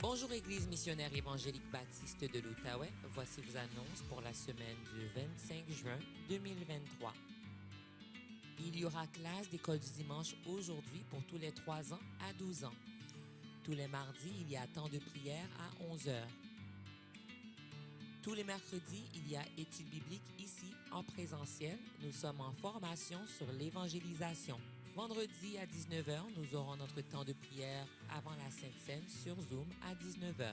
Bonjour Église missionnaire évangélique baptiste de l'Outaouais, voici vos annonces pour la semaine du 25 juin 2023. Il y aura classe d'école du dimanche aujourd'hui pour tous les 3 ans à 12 ans. Tous les mardis, il y a temps de prière à 11 heures. Tous les mercredis, il y a études bibliques ici en présentiel. Nous sommes en formation sur l'évangélisation. Vendredi à 19h, nous aurons notre temps de prière avant la Sainte Seine sur Zoom à 19h.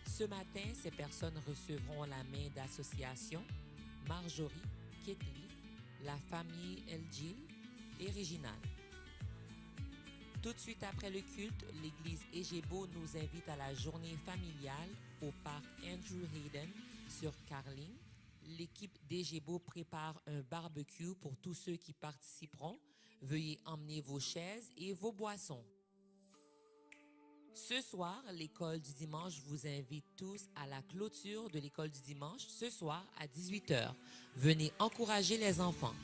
Ce matin, ces personnes recevront la main d'associations Marjorie, Ketli, la famille El-Gil et Réginal. Tout de suite après le culte, l'église Egebo nous invite à la journée familiale au parc Andrew Hayden sur Carling. L'équipe d'Egebo prépare un barbecue pour tous ceux qui participeront. Veuillez emmener vos chaises et vos boissons. Ce soir, l'école du dimanche vous invite tous à la clôture de l'école du dimanche ce soir à 18h. Venez encourager les enfants.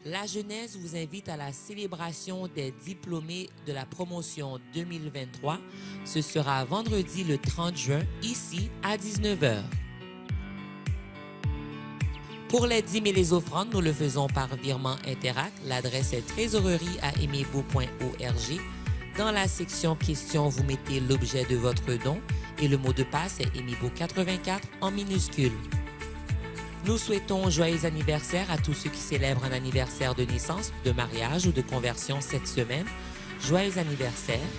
La jeunesse vous invite à la célébration des diplômés de la promotion 2023. Ce sera vendredi le 30 juin, ici à 19h. Pour les dîmes et les offrandes, nous le faisons par virement Interact. L'adresse est trésorerie@emebo.org. Dans la section questions, vous mettez l'objet de votre don et le mot de passe est Emebo84 en minuscule. Nous souhaitons joyeux anniversaire à tous ceux qui célèbrent un anniversaire de naissance, de mariage ou de conversion cette semaine. Joyeux anniversaire.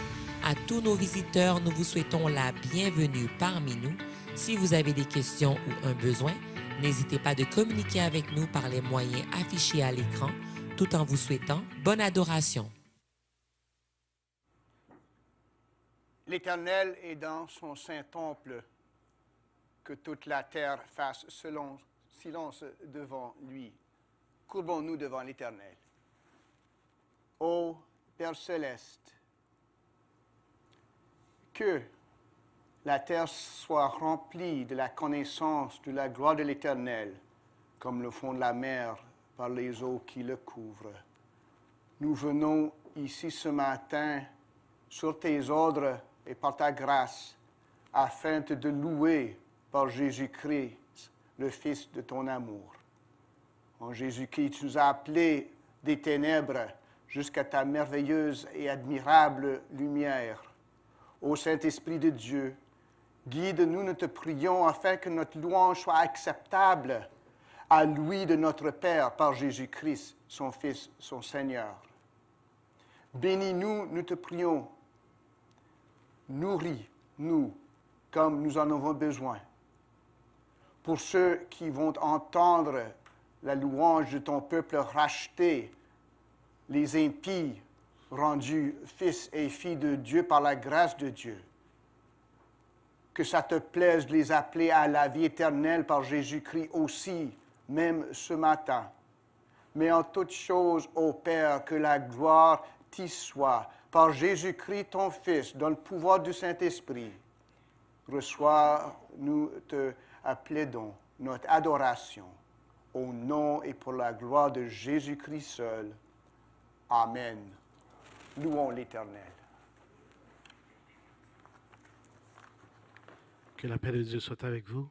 À tous nos visiteurs, nous vous souhaitons la bienvenue parmi nous. Si vous avez des questions ou un besoin, n'hésitez pas de communiquer avec nous par les moyens affichés à l'écran, tout en vous souhaitant bonne adoration. L'Éternel est dans son saint temple, que toute la terre fasse silence devant lui. Courbons-nous devant l'Éternel. Ô Père céleste, que la terre soit remplie de la connaissance de la gloire de l'Éternel, comme le fond de la mer par les eaux qui le couvrent. Nous venons ici ce matin sur tes ordres et par ta grâce, afin de te louer par Jésus-Christ, le Fils de ton amour. En Jésus-Christ, tu nous as appelés des ténèbres jusqu'à ta merveilleuse et admirable lumière. Ô Saint-Esprit de Dieu, guide-nous, nous te prions, afin que notre louange soit acceptable à l'ouïe de notre Père par Jésus-Christ, son Fils, son Seigneur. Bénis-nous, nous te prions. Nourris-nous comme nous en avons besoin. Pour ceux qui vont entendre la louange de ton peuple racheté, les impies rendus fils et filles de Dieu par la grâce de Dieu, que ça te plaise de les appeler à la vie éternelle par Jésus-Christ aussi, même ce matin. Mais en toutes choses, ô Père, que la gloire t'y soit. Par Jésus-Christ, ton Fils, dans le pouvoir du Saint-Esprit, reçois, nous te plaidons, notre adoration, au nom et pour la gloire de Jésus-Christ seul. Amen. Louons l'Éternel. Que la paix de Dieu soit avec vous.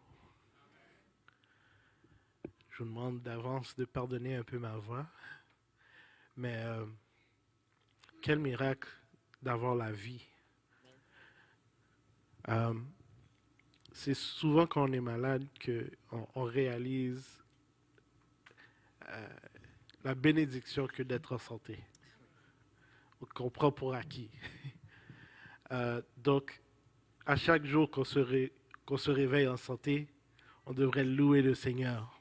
Je vous demande d'avance de pardonner un peu ma voix. Mais quel miracle d'avoir la vie. C'est souvent quand on est malade qu'on réalise la bénédiction que d'être en santé. Qu'on prend pour acquis. Donc, à chaque jour qu'on se réveille en santé, on devrait louer le Seigneur.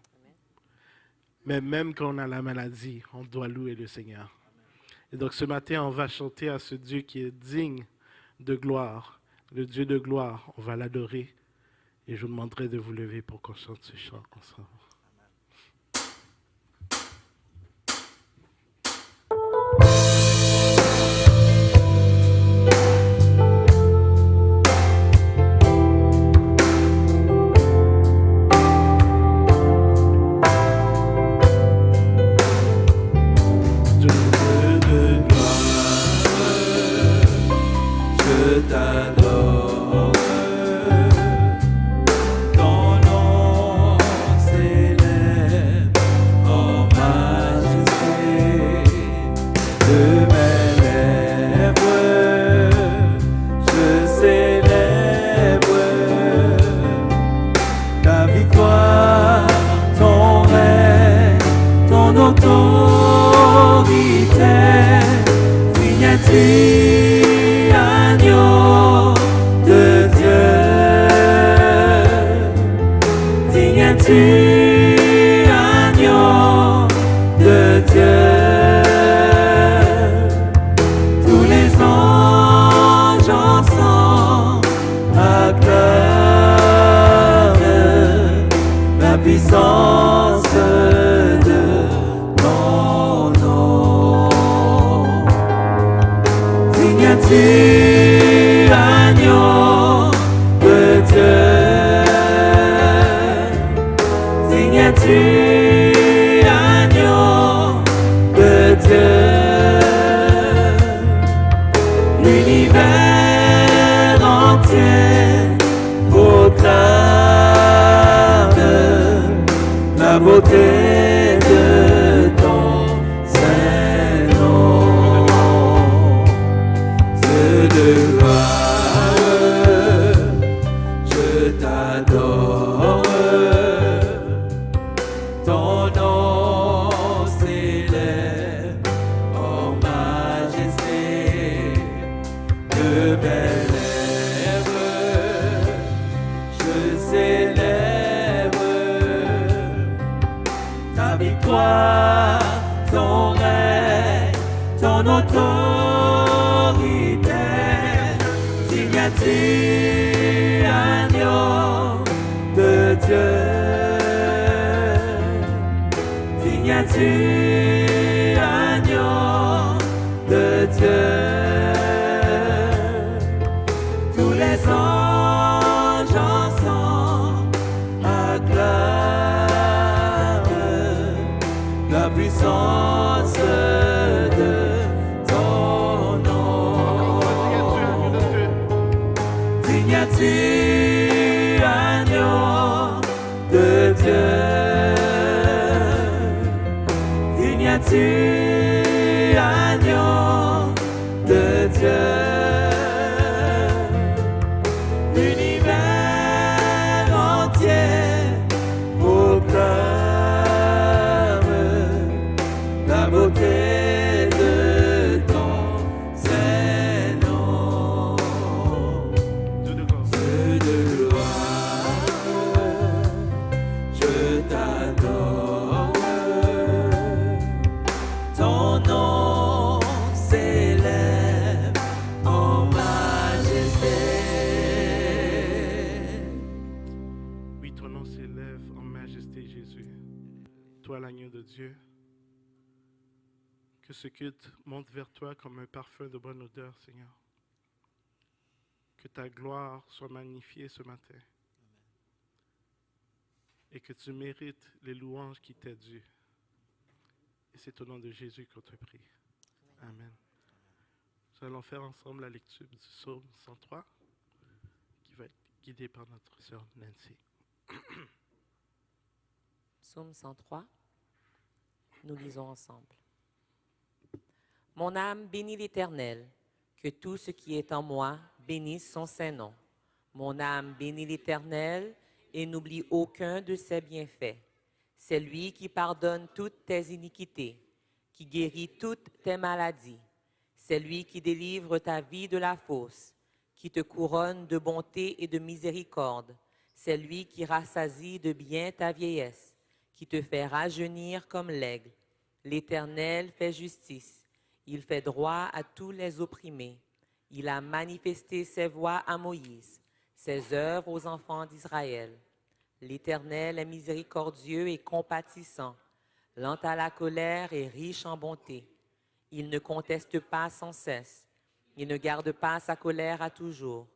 Mais même quand on a la maladie, on doit louer le Seigneur. Et donc ce matin, on va chanter à ce Dieu qui est digne de gloire. Le Dieu de gloire, on va l'adorer. Et je vous demanderai de vous lever pour qu'on chante ce chant ensemble. Viens-tu, agneau de Dieu? Tous les anges ensemble acclament la puissance de ton nom. Viens-tu, agneau de Dieu? Viens-tu, agneau de Dieu? L'univers entier proclame la beauté de ton saint nom. Dieu de gloire, je t'adore. Ton nom s'élève en majesté, de belles lèvres, je célèbre ta victoire, ton règne, ton autorité. Viens-tu, agneau de Dieu? Viens-tu, agneau de Dieu? Tous les anges ensemble acclament la puissance de ton nom. Viens-tu, agneau de Dieu? Viens-tu, agneau de Dieu? L'univers entier proclame la beauté de ton saint nom. Dieu de gloire, je t'adore. Ton nom s'élève en majesté. Oui, ton nom s'élève en majesté, Jésus. Toi, l'agneau de Dieu. Que ce culte monte vers toi comme un parfum de bonne odeur, Seigneur. Que ta gloire soit magnifiée ce matin. Et que tu mérites les louanges qui t'est dues. Et c'est au nom de Jésus qu'on te prie. Amen. Nous allons faire ensemble la lecture du psaume 103 qui va être guidée par notre sœur Nancy. Psaume 103, nous lisons ensemble. Mon âme bénit l'Éternel, que tout ce qui est en moi bénisse son saint nom. Mon âme bénit l'Éternel et n'oublie aucun de ses bienfaits. C'est lui qui pardonne toutes tes iniquités, qui guérit toutes tes maladies. C'est lui qui délivre ta vie de la fosse, qui te couronne de bonté et de miséricorde. C'est lui qui rassasie de bien ta vieillesse, qui te fait rajeunir comme l'aigle. L'Éternel fait justice. Il fait droit à tous les opprimés. Il a manifesté ses voies à Moïse, ses œuvres aux enfants d'Israël. L'Éternel est miséricordieux et compatissant, lent à la colère et riche en bonté. Il ne conteste pas sans cesse. Il ne garde pas sa colère à toujours.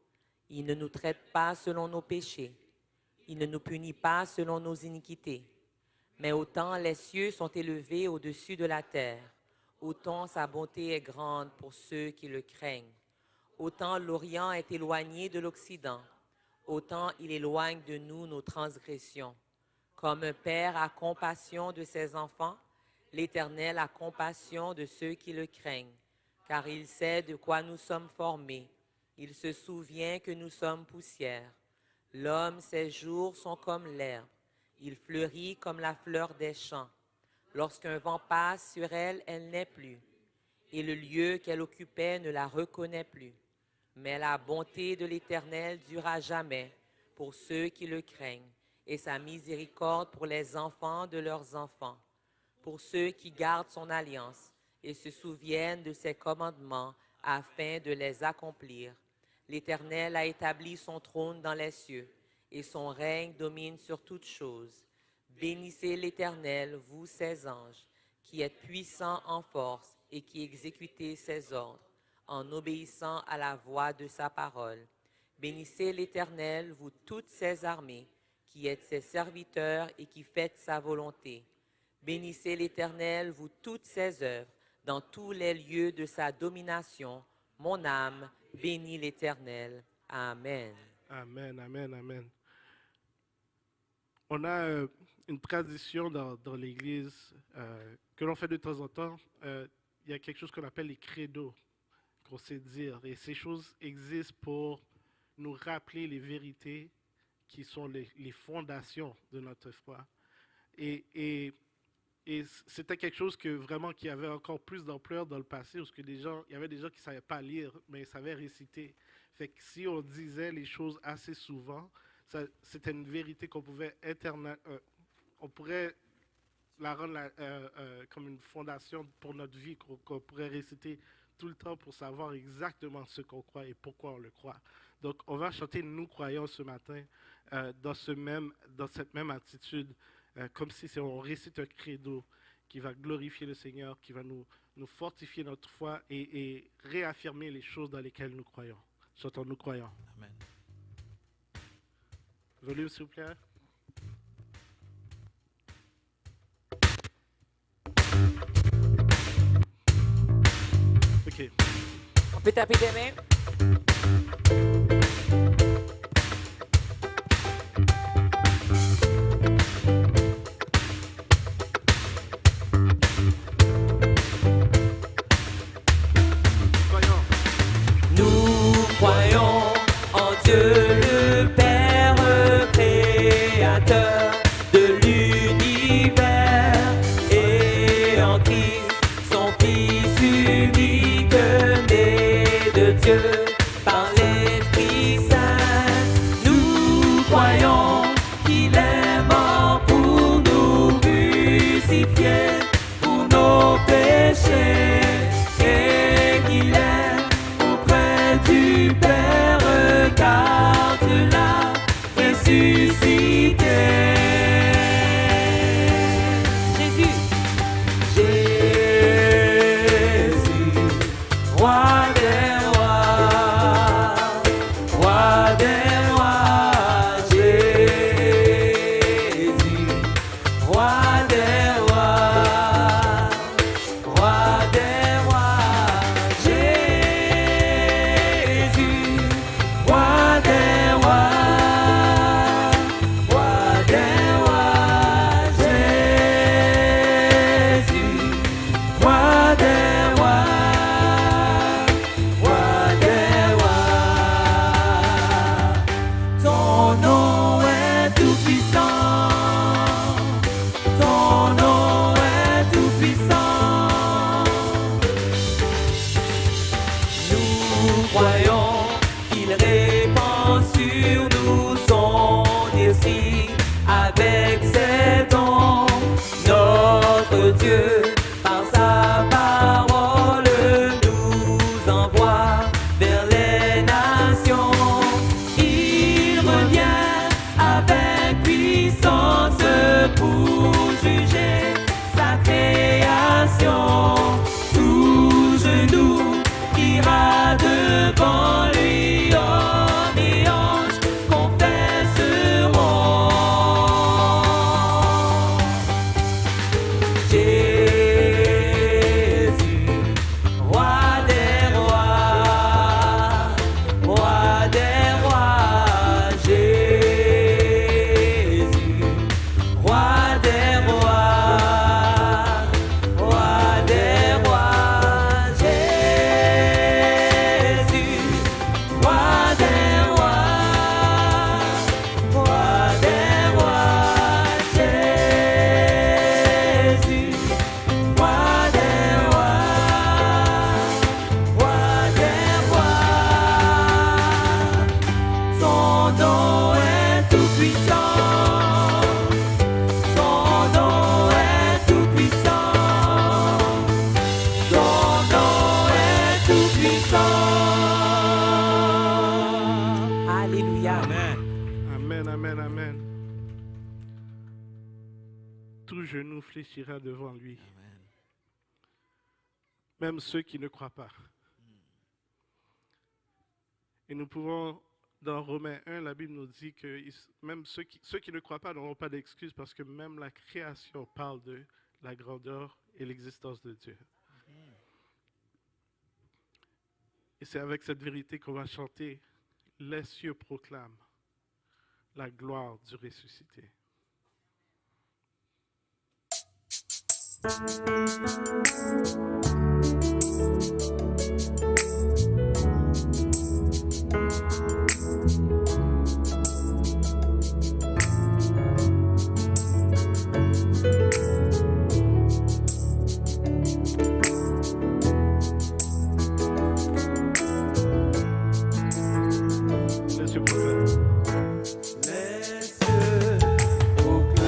Il ne nous traite pas selon nos péchés. Il ne nous punit pas selon nos iniquités. Mais autant les cieux sont élevés au-dessus de la terre, autant sa bonté est grande pour ceux qui le craignent. Autant l'Orient est éloigné de l'Occident, autant il éloigne de nous nos transgressions. Comme un père a compassion de ses enfants, l'Éternel a compassion de ceux qui le craignent, car il sait de quoi nous sommes formés. Il se souvient que nous sommes poussière. L'homme, ses jours sont comme l'herbe. Il fleurit comme la fleur des champs. Lorsqu'un vent passe sur elle, elle n'est plus, et le lieu qu'elle occupait ne la reconnaît plus. Mais la bonté de l'Éternel dure à jamais pour ceux qui le craignent, et sa miséricorde pour les enfants de leurs enfants, pour ceux qui gardent son alliance et se souviennent de ses commandements afin de les accomplir. L'Éternel a établi son trône dans les cieux, et son règne domine sur toutes choses. Bénissez l'Éternel, vous ses anges, qui êtes puissants en force et qui exécutez ses ordres, en obéissant à la voix de sa parole. Bénissez l'Éternel, vous toutes ses armées, qui êtes ses serviteurs et qui faites sa volonté. Bénissez l'Éternel, vous toutes ses œuvres, dans tous les lieux de sa domination. Mon âme bénit l'Éternel. Amen. Amen, amen, amen. On a une tradition dans l'Église que l'on fait de temps en temps. Il y a quelque chose qu'on appelle les credos, qu'on sait dire. Et ces choses existent pour nous rappeler les vérités qui sont les fondations de notre foi. Et c'était quelque chose qui avait encore plus d'ampleur dans le passé, parce que il y avait des gens qui ne savaient pas lire, mais ils savaient réciter. Fait que si on disait les choses assez souvent, c'était une vérité qu'on pouvait on pourrait la rendre comme une fondation pour notre vie, qu'on pourrait réciter tout le temps pour savoir exactement ce qu'on croit et pourquoi on le croit. Donc, on va chanter « Nous croyons » ce matin dans cette même attitude, comme si on récite un credo qui va glorifier le Seigneur, qui va nous fortifier notre foi et réaffirmer les choses dans lesquelles nous croyons. Chantons « Nous croyons ». Amen. Volume, s'il vous plaît. OK. On peut taper des mains? Nous croyons en Dieu le Père créateur de l'univers et en Christ son Fils unique né de Dieu par l'Esprit Saint. Nous croyons qu'il est mort pour nous crucifier pour nos péchés et qu'il est auprès du Père car Dieu l'a ressuscité. Jésus, Jésus, roi des rois, roi des rois, Jésus, roi des rois, roi des rois, Jésus, roi des rois, roi des Amen, amen, amen. Tout genou fléchira devant lui. Amen. Même ceux qui ne croient pas. Et nous pouvons, dans Romains 1, la Bible nous dit que même ceux qui ne croient pas n'auront pas d'excuses parce que même la création parle de la grandeur et l'existence de Dieu. Et c'est avec cette vérité qu'on va chanter « Les cieux proclament la gloire du ressuscité ». Les cieux proclament. Les cieux proclament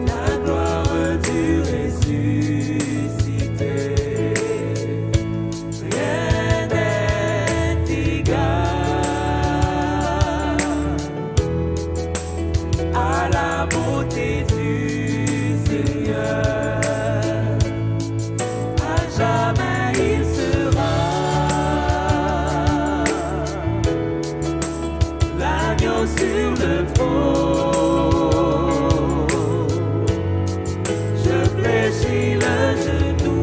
la gloire du ressuscité. Rien n'est égal à la beauté du Seigneur. À jamais il sera l'agneau sur le trône. Je fléchis le genou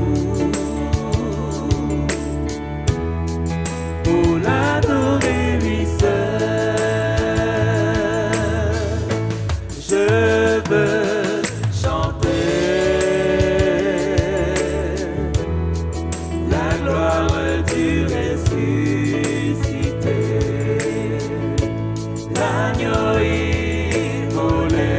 pour l'adorer lui seul. Je veux chanter la gloire du ressuscité. L'agneau immolé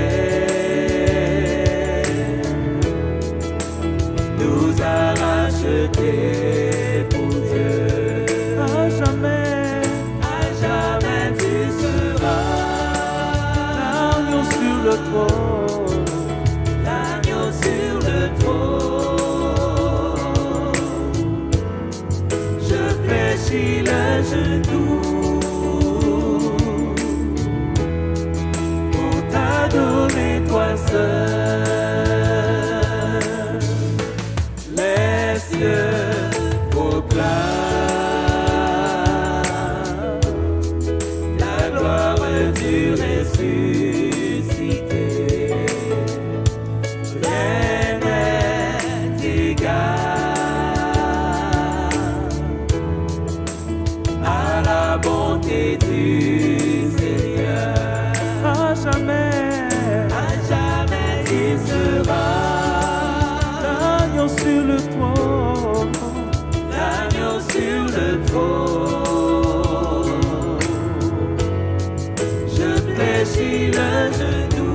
nous a rachetés pour Dieu. À jamais tu seras l'agneau sur le trône. L'agneau sur le trône. Je fléchis le genou pour t'adorer toi seul. Les cieux proclament la gloire du ressuscité. Rien n'est égal à la bonté du Seigneur. À jamais il sera l'agneau sur le trône. L'agneau sur le trône. Je fléchis le genou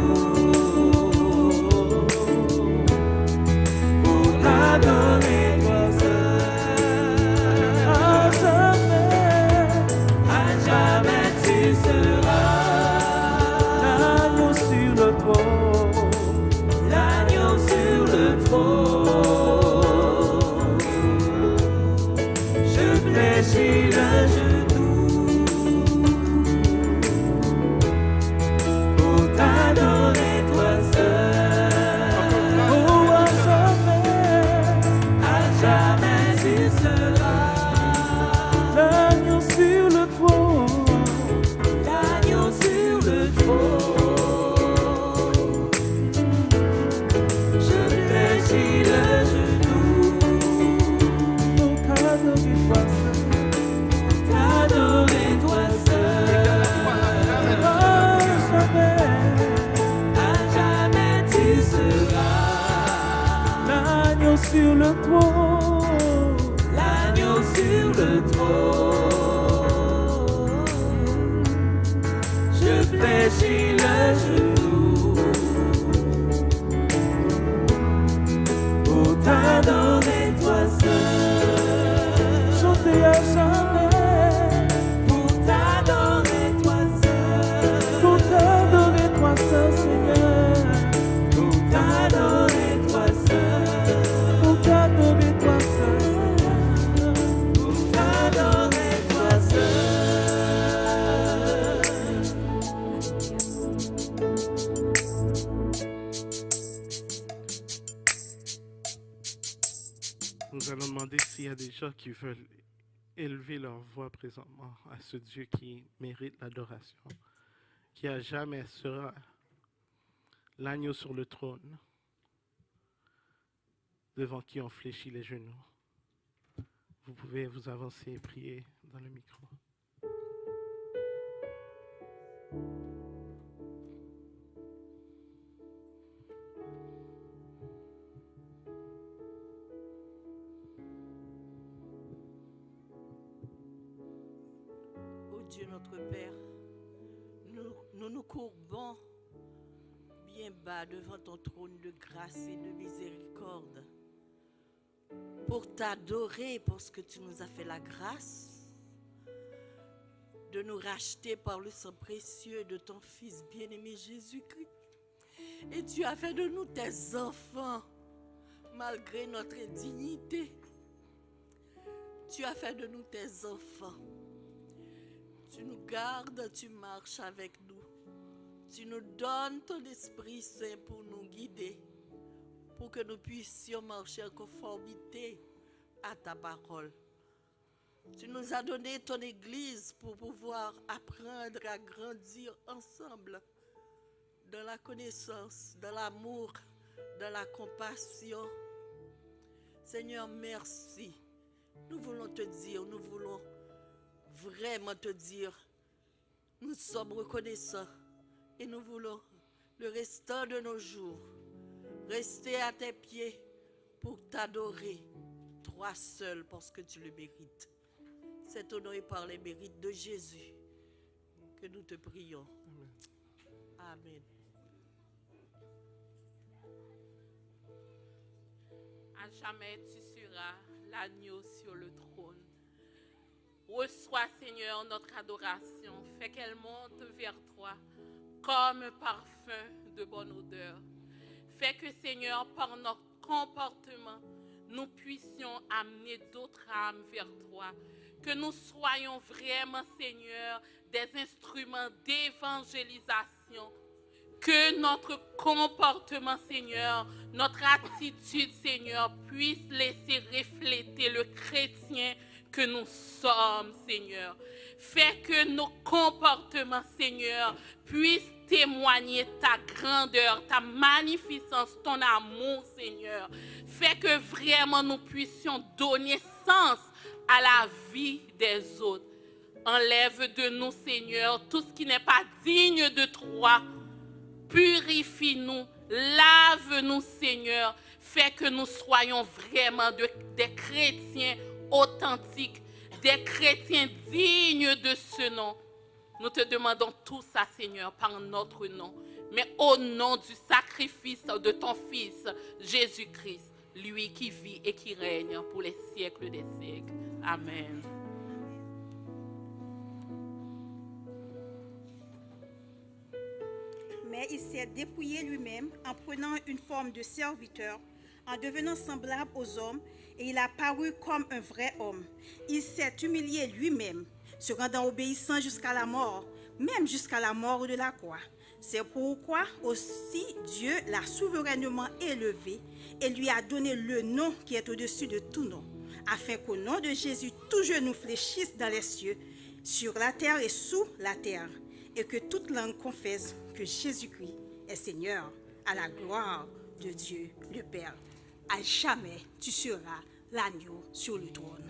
pour t'adorer toi seul. À jamais tu seras l'agneau sur le trône. L'agneau sur le trône. Je fléchis le genou pour t'adorer toi seul. Oh, à jamais tu seras l'agneau sur le trône. L'agneau sur le trône. Je fléchis le genou pour t'adorer toi seul. T'adorer toi seul. À jamais tu seras l'agneau sur le trône. L'agneau sur le trône. Je fléchis le genou pour t'adorer toi seul. Chanter à jamais pour t'adorer toi seul. Pour t'adorer toi seul, Seigneur. Pour t'adorer toi seul. Pour t'adorer toi seul, Seigneur. Pour t'adorer toi seul. y a des gens qui veulent élever leur voix présentement à ce Dieu qui mérite l'adoration, qui à jamais sera l'agneau sur le trône, devant qui on fléchit les genoux. Vous pouvez vous avancer et prier dans le micro. Ô Dieu notre Père, nous courbons bien bas devant ton trône de grâce et de miséricorde pour t'adorer parce que tu nous as fait la grâce de nous racheter par le sang précieux de ton Fils bien-aimé Jésus-Christ. Et tu as fait de nous tes enfants malgré notre indignité. Tu as fait de nous tes enfants. Tu nous gardes, tu marches avec nous. Tu nous donnes ton Esprit Saint pour nous guider, pour que nous puissions marcher en conformité à ta parole. Tu nous as donné ton Église pour pouvoir apprendre à grandir ensemble dans la connaissance, dans l'amour, dans la compassion. Seigneur, merci. Nous voulons te dire, nous voulons vraiment te dire, nous sommes reconnaissants et nous voulons le restant de nos jours rester à tes pieds pour t'adorer, toi seul, parce que tu le mérites. C'est honoré par les mérites de Jésus que nous te prions. Amen. À jamais tu seras l'agneau sur le trône. Reçois, Seigneur, notre adoration. Fais qu'elle monte vers toi comme un parfum de bonne odeur. Fais que, Seigneur, par notre comportement, nous puissions amener d'autres âmes vers toi. Que nous soyons vraiment, Seigneur, des instruments d'évangélisation. Que notre comportement, Seigneur, notre attitude, Seigneur, puisse laisser refléter le chrétien que nous sommes, Seigneur. Fais que nos comportements, Seigneur, puissent témoigner ta grandeur, ta magnificence, ton amour, Seigneur. Fais que vraiment nous puissions donner sens à la vie des autres. Enlève de nous, Seigneur, tout ce qui n'est pas digne de toi. Purifie-nous, lave-nous, Seigneur. Fais que nous soyons vraiment des chrétiens authentiques, des chrétiens dignes de ce nom. Nous te demandons tout ça, Seigneur, par notre nom, mais au nom du sacrifice de ton Fils, Jésus-Christ, lui qui vit et qui règne pour les siècles des siècles. Amen. Mais il s'est dépouillé lui-même en prenant une forme de serviteur, en devenant semblable aux hommes, et il a paru comme un vrai homme. Il s'est humilié lui-même, se rendant obéissant jusqu'à la mort, même jusqu'à la mort de la croix. C'est pourquoi aussi Dieu l'a souverainement élevé et lui a donné le nom qui est au-dessus de tout nom, afin qu'au nom de Jésus, tout genou fléchisse dans les cieux, sur la terre et sous la terre, et que toute langue confesse que Jésus-Christ est Seigneur, à la gloire de Dieu le Père. À jamais, tu seras l'agneau sur le trône.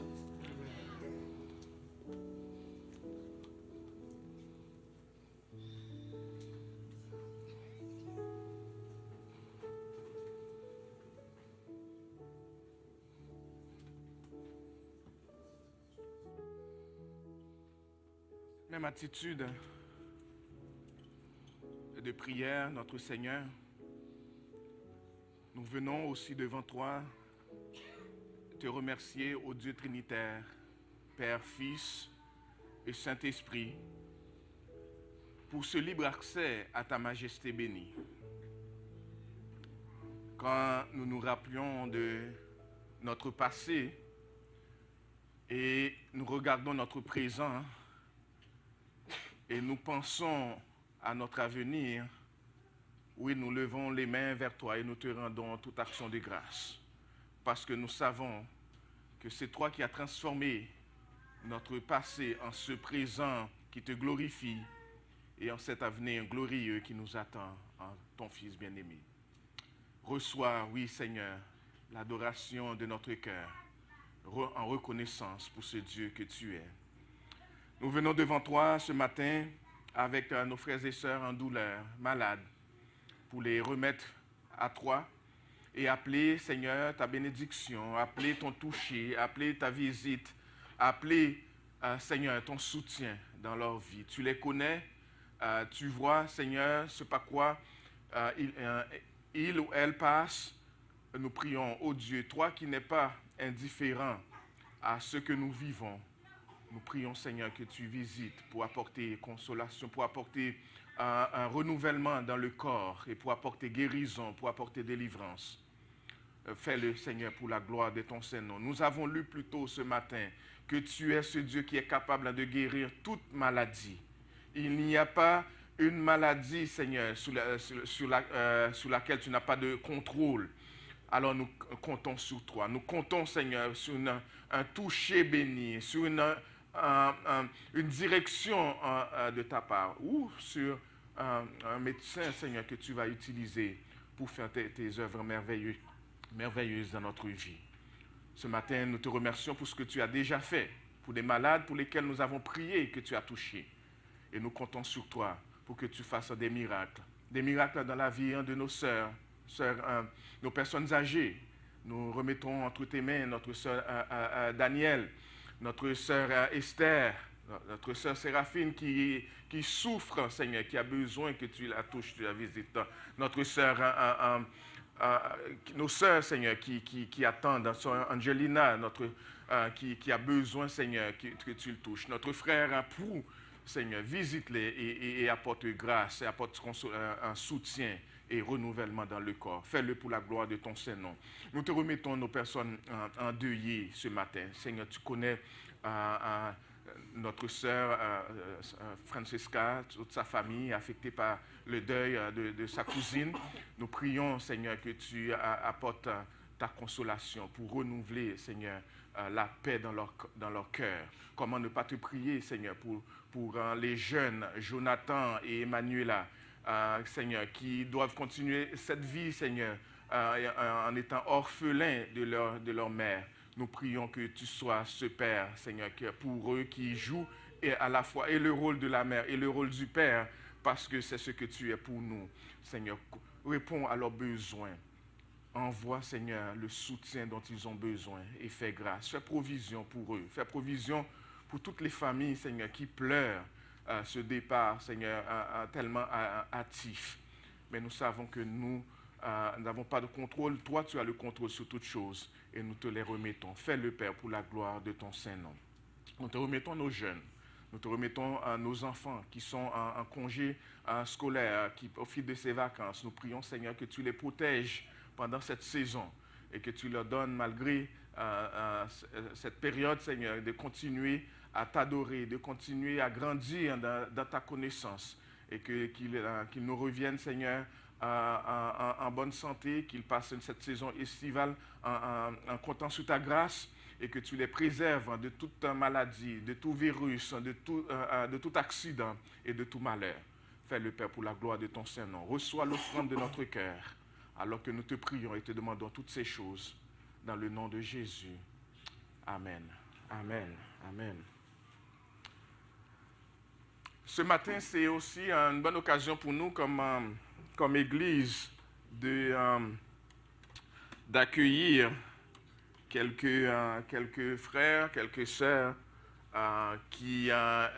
Même attitude de prière, notre Seigneur. Nous venons aussi devant toi te remercier, ô Dieu Trinitaire, Père, Fils et Saint-Esprit, pour ce libre accès à ta majesté bénie. Quand nous nous rappelons de notre passé et nous regardons notre présent et nous pensons à notre avenir, oui, nous levons les mains vers toi et nous te rendons toute action de grâce. Parce que nous savons que c'est toi qui as transformé notre passé en ce présent qui te glorifie et en cet avenir glorieux qui nous attend en ton Fils bien-aimé. Reçois, oui Seigneur, l'adoration de notre cœur en reconnaissance pour ce Dieu que tu es. Nous venons devant toi ce matin avec nos frères et sœurs en douleur, malades, pour les remettre à toi et appeler, Seigneur, ta bénédiction, appeler ton toucher, appeler ta visite, appeler, Seigneur, ton soutien dans leur vie. Tu les connais, tu vois, Seigneur, ce par quoi il ou elle passe. Nous prions, ô Dieu, toi qui n'es pas indifférent à ce que nous vivons, nous prions, Seigneur, que tu visites pour apporter consolation, pour apporter un renouvellement dans le corps et pour apporter guérison, pour apporter délivrance. Fais-le, Seigneur, pour la gloire de ton Saint-Nom. Nous avons lu plus tôt ce matin que tu es ce Dieu qui est capable de guérir toute maladie. Il n'y a pas une maladie, Seigneur, sur laquelle tu n'as pas de contrôle. Alors nous comptons sur toi. Nous comptons, Seigneur, sur un toucher béni, sur une direction de ta part ou sur un médecin, Seigneur, que tu vas utiliser pour faire tes œuvres merveilleuses dans notre vie. Ce matin, nous te remercions pour ce que tu as déjà fait, pour des malades pour lesquels nous avons prié et que tu as touché. Et nous comptons sur toi pour que tu fasses des miracles dans la vie de nos sœurs, nos personnes âgées. Nous remettons entre tes mains notre sœur Danielle, notre sœur Esther, notre sœur Séraphine qui souffre, Seigneur, qui a besoin que tu la touches, tu la visites. Notre sœur, nos sœurs, Seigneur, qui attendent, notre sœur Angelina, qui a besoin, Seigneur, que tu le touches. Notre frère Prou, Seigneur, visite-les et apporte grâce, et apporte un soutien et renouvellement dans le corps. Fais-le pour la gloire de ton Saint-Nom. Nous te remettons nos personnes endeuillées ce matin. Seigneur, tu connais notre sœur Francesca, toute sa famille affectée par le deuil de sa cousine. Nous prions, Seigneur, que tu apportes ta consolation pour renouveler, Seigneur, la paix dans leur cœur. Comment ne pas te prier, Seigneur, pour les jeunes, Jonathan et Emmanuela, Seigneur, qui doivent continuer cette vie, Seigneur, en étant orphelins de leur mère. Nous prions que tu sois ce Père, Seigneur, pour eux qui jouent à la fois et le rôle de la mère et le rôle du Père, parce que c'est ce que tu es pour nous. Seigneur, réponds à leurs besoins. Envoie, Seigneur, le soutien dont ils ont besoin et fais grâce. Fais provision pour eux. Fais provision pour toutes les familles, Seigneur, qui pleurent ce départ, Seigneur, tellement hâtif. Mais nous savons que nous n'avons pas de contrôle. Toi, tu as le contrôle sur toutes choses et nous te les remettons. Fais-le, Père, pour la gloire de ton Saint-Nom. Nous te remettons nos jeunes. Nous te remettons nos enfants qui sont en congé scolaire, qui profitent de ces vacances. Nous prions, Seigneur, que tu les protèges pendant cette saison et que tu leur donnes, malgré cette période, Seigneur, de continuer à t'adorer, de continuer à grandir dans ta connaissance et qu'ils nous reviennent, Seigneur, en bonne santé, qu'ils passent cette saison estivale en comptant sur ta grâce et que tu les préserves de toute maladie, de tout virus, de tout accident et de tout malheur. Fais-le, Père, pour la gloire de ton Saint-Nom. Reçois l'offrande de notre cœur alors que nous te prions et te demandons toutes ces choses dans le nom de Jésus. Amen. Amen. Amen. Ce matin, c'est aussi une bonne occasion pour nous comme Église d'accueillir quelques frères, quelques sœurs qui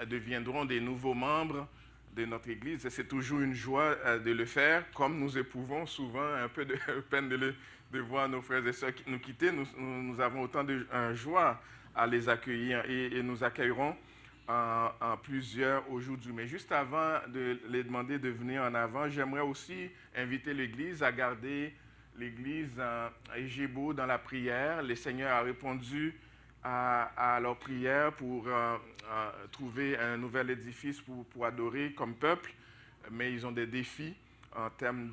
deviendront des nouveaux membres de notre Église. Et c'est toujours une joie de le faire, comme nous éprouvons souvent un peu de peine de voir nos frères et sœurs nous quitter. Nous avons autant de joie à les accueillir et nous accueillerons en plusieurs aujourd'hui. Mais juste avant de les demander de venir en avant, j'aimerais aussi inviter l'Église à garder l'Église Égébo dans la prière. Le Seigneur a répondu à leur prière pour trouver un nouvel édifice pour adorer comme peuple, mais ils ont des défis en termes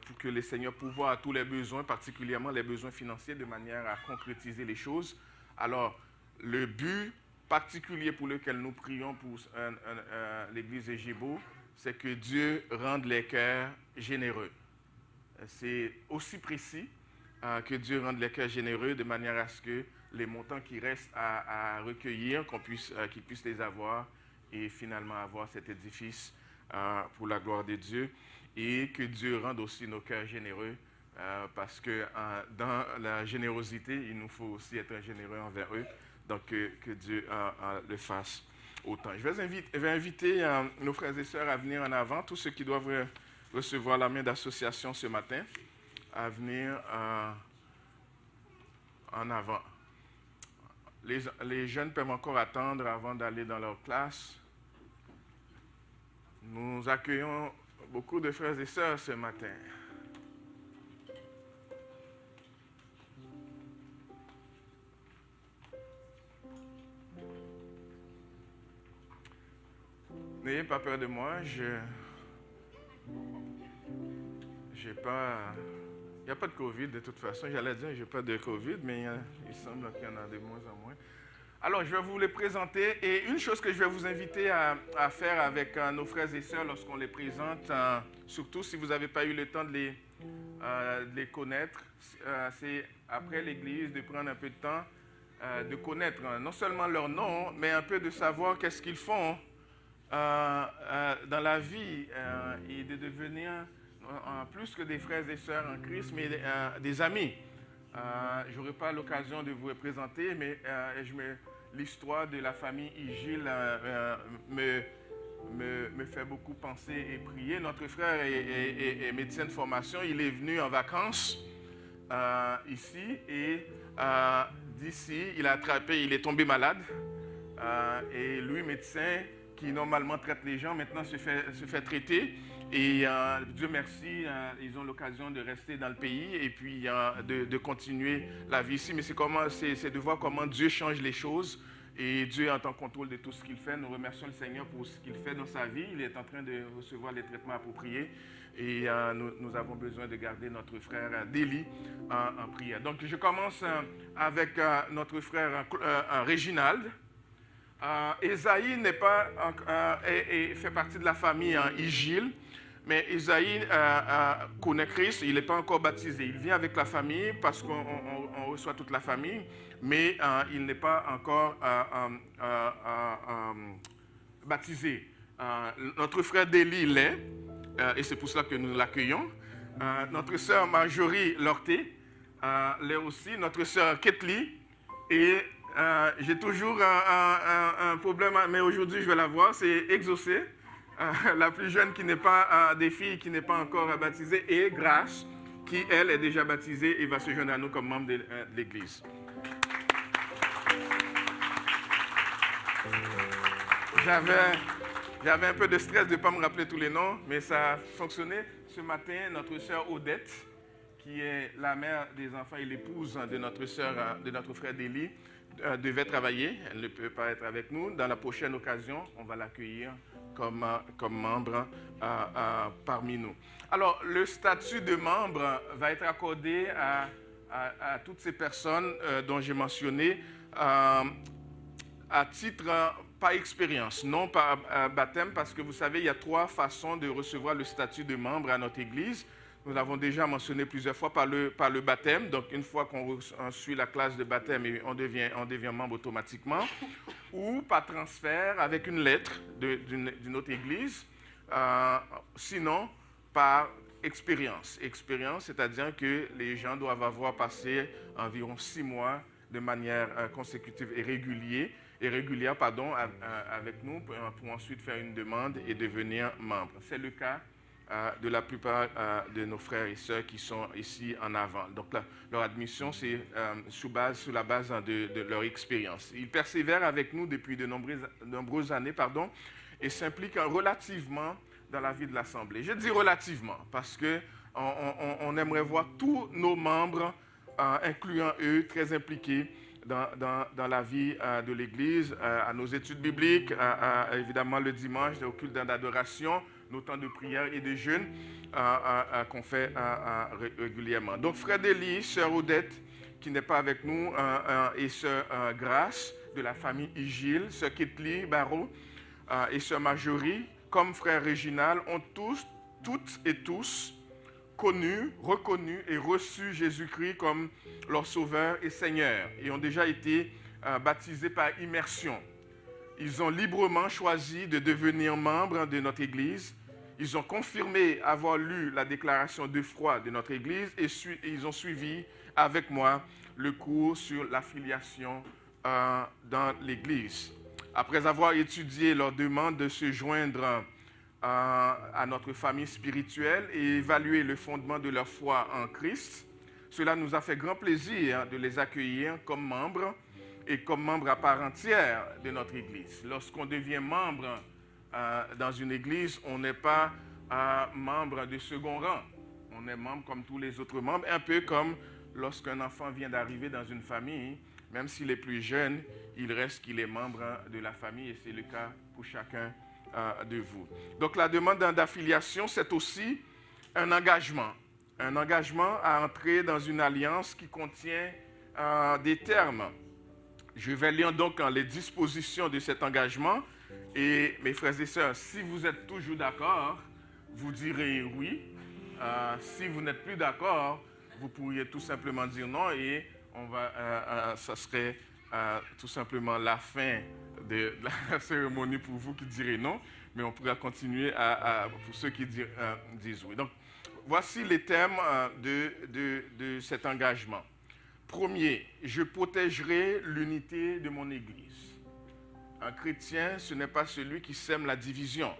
pour que le Seigneur pourvoie à tous les besoins, particulièrement les besoins financiers, de manière à concrétiser les choses. Alors, le but particulier pour lequel nous prions pour l'église de Gébo, c'est que Dieu rende les cœurs généreux. C'est aussi précis que Dieu rende les cœurs généreux de manière à ce que les montants qui restent à recueillir, qu'ils puissent les avoir et finalement avoir cet édifice pour la gloire de Dieu, et que Dieu rende aussi nos cœurs généreux parce que dans la générosité, il nous faut aussi être généreux envers eux, donc que Dieu le fasse autant. Je vais inviter nos frères et sœurs à venir en avant, tous ceux qui doivent recevoir la main d'association ce matin, à venir en avant. Les jeunes peuvent encore attendre avant d'aller dans leur classe. Nous accueillons beaucoup de frères et sœurs ce matin. N'ayez pas peur de moi, j'ai pas... Il n'y a pas de COVID de toute façon. J'allais dire que je n'ai pas de COVID, mais il semble qu'il y en a de moins en moins. Alors, je vais vous les présenter. Et une chose que je vais vous inviter à faire avec nos frères et sœurs lorsqu'on les présente, surtout si vous n'avez pas eu le temps de les connaître, c'est après l'église de prendre un peu de temps de connaître non seulement leur nom, mais un peu de savoir qu'est-ce qu'ils font dans la vie et de devenir plus que des frères et sœurs en Christ, mais des amis. Je n'aurai pas l'occasion de vous présenter, mais l'histoire de la famille Igil me fait beaucoup penser et prier. Notre frère est médecin de formation. Il est venu en vacances ici et d'ici, il est tombé malade. Et lui, médecin qui normalement traite les gens, maintenant se fait traiter. Et Dieu merci, ils ont l'occasion de rester dans le pays et puis de continuer la vie ici. Mais c'est de voir comment Dieu change les choses et Dieu est en contrôle de tout ce qu'il fait. Nous remercions le Seigneur pour ce qu'il fait dans sa vie. Il est en train de recevoir les traitements appropriés et nous avons besoin de garder notre frère Déli en prière. Donc je commence avec notre frère Réginald. Esaïe fait partie de la famille Igil. Mais Esaïe connaît Christ, il n'est pas encore baptisé. Il vient avec la famille parce qu'on reçoit toute la famille, mais il n'est pas encore baptisé. Notre frère Déli l'est, et c'est pour cela que nous l'accueillons. Notre sœur Marjorie Lorté l'est aussi. Notre sœur Ketli. Et j'ai toujours un problème, mais aujourd'hui je vais la voir, c'est exaucé. La plus jeune qui n'est pas des filles qui n'est pas encore baptisée, et Grâce qui elle est déjà baptisée et va se joindre à nous comme membre de l'église. J'avais un peu de stress de ne pas me rappeler tous les noms, mais ça a fonctionné. Ce matin, notre sœur Odette, qui est la mère des enfants et l'épouse de notre frère Déli, devait travailler. Elle ne peut pas être avec nous. Dans la prochaine occasion, on va l'accueillir comme membre parmi nous. Alors, le statut de membre va être accordé à toutes ces personnes dont j'ai mentionné à titre, pas expérience, non pas baptême, parce que vous savez, il y a 3 façons de recevoir le statut de membre à notre Église. Nous l'avons déjà mentionné plusieurs fois par le baptême. Donc, une fois qu'on suit la classe de baptême, on devient membre automatiquement. Ou par transfert avec une lettre d'une autre église. Sinon, par expérience. Expérience, c'est-à-dire que les gens doivent avoir passé environ 6 mois de manière consécutive et régulière avec nous pour ensuite faire une demande et devenir membre. C'est le cas de la plupart de nos frères et sœurs qui sont ici en avant. Donc leur admission, c'est sur la base de leur expérience. Ils persévèrent avec nous depuis de nombreuses années et s'impliquent relativement dans la vie de l'Assemblée. Je dis relativement parce qu'on aimerait voir tous nos membres, incluant eux, très impliqués dans la vie de l'Église, à nos études bibliques, évidemment le dimanche, au culte d'adoration, nos temps de prière et de jeûne qu'on fait régulièrement. Donc, frère Délie, sœur Odette, qui n'est pas avec nous, et sœur Grâce, de la famille Igile, sœur Ketli Barreau et sœur Marjorie, comme frère Réginal, ont toutes et tous connu, reconnu et reçu Jésus-Christ comme leur Sauveur et Seigneur et ont déjà été baptisés par immersion. Ils ont librement choisi de devenir membres de notre Église. Ils ont confirmé avoir lu la déclaration de foi de notre Église et ils ont suivi avec moi le cours sur l'affiliation dans l'Église. Après avoir étudié leur demande de se joindre à notre famille spirituelle et évalué le fondement de leur foi en Christ, cela nous a fait grand plaisir de les accueillir comme membres et comme membres à part entière de notre Église. Lorsqu'on devient membre dans une Église, on n'est pas membre de second rang. On est membre comme tous les autres membres, un peu comme lorsqu'un enfant vient d'arriver dans une famille, même s'il est plus jeune, il reste qu'il est membre de la famille et c'est le cas pour chacun de vous. Donc la demande d'affiliation, c'est aussi un engagement à entrer dans une alliance qui contient des termes. Je vais lire donc les dispositions de cet engagement et mes frères et sœurs, si vous êtes toujours d'accord, vous direz oui. Si vous n'êtes plus d'accord, vous pourriez tout simplement dire non et ça serait tout simplement la fin de la cérémonie pour vous qui direz non, mais on pourra continuer pour ceux qui disent oui. Donc, voici les thèmes de cet engagement. Premier, je protégerai l'unité de mon Église. Un chrétien, ce n'est pas celui qui sème la division,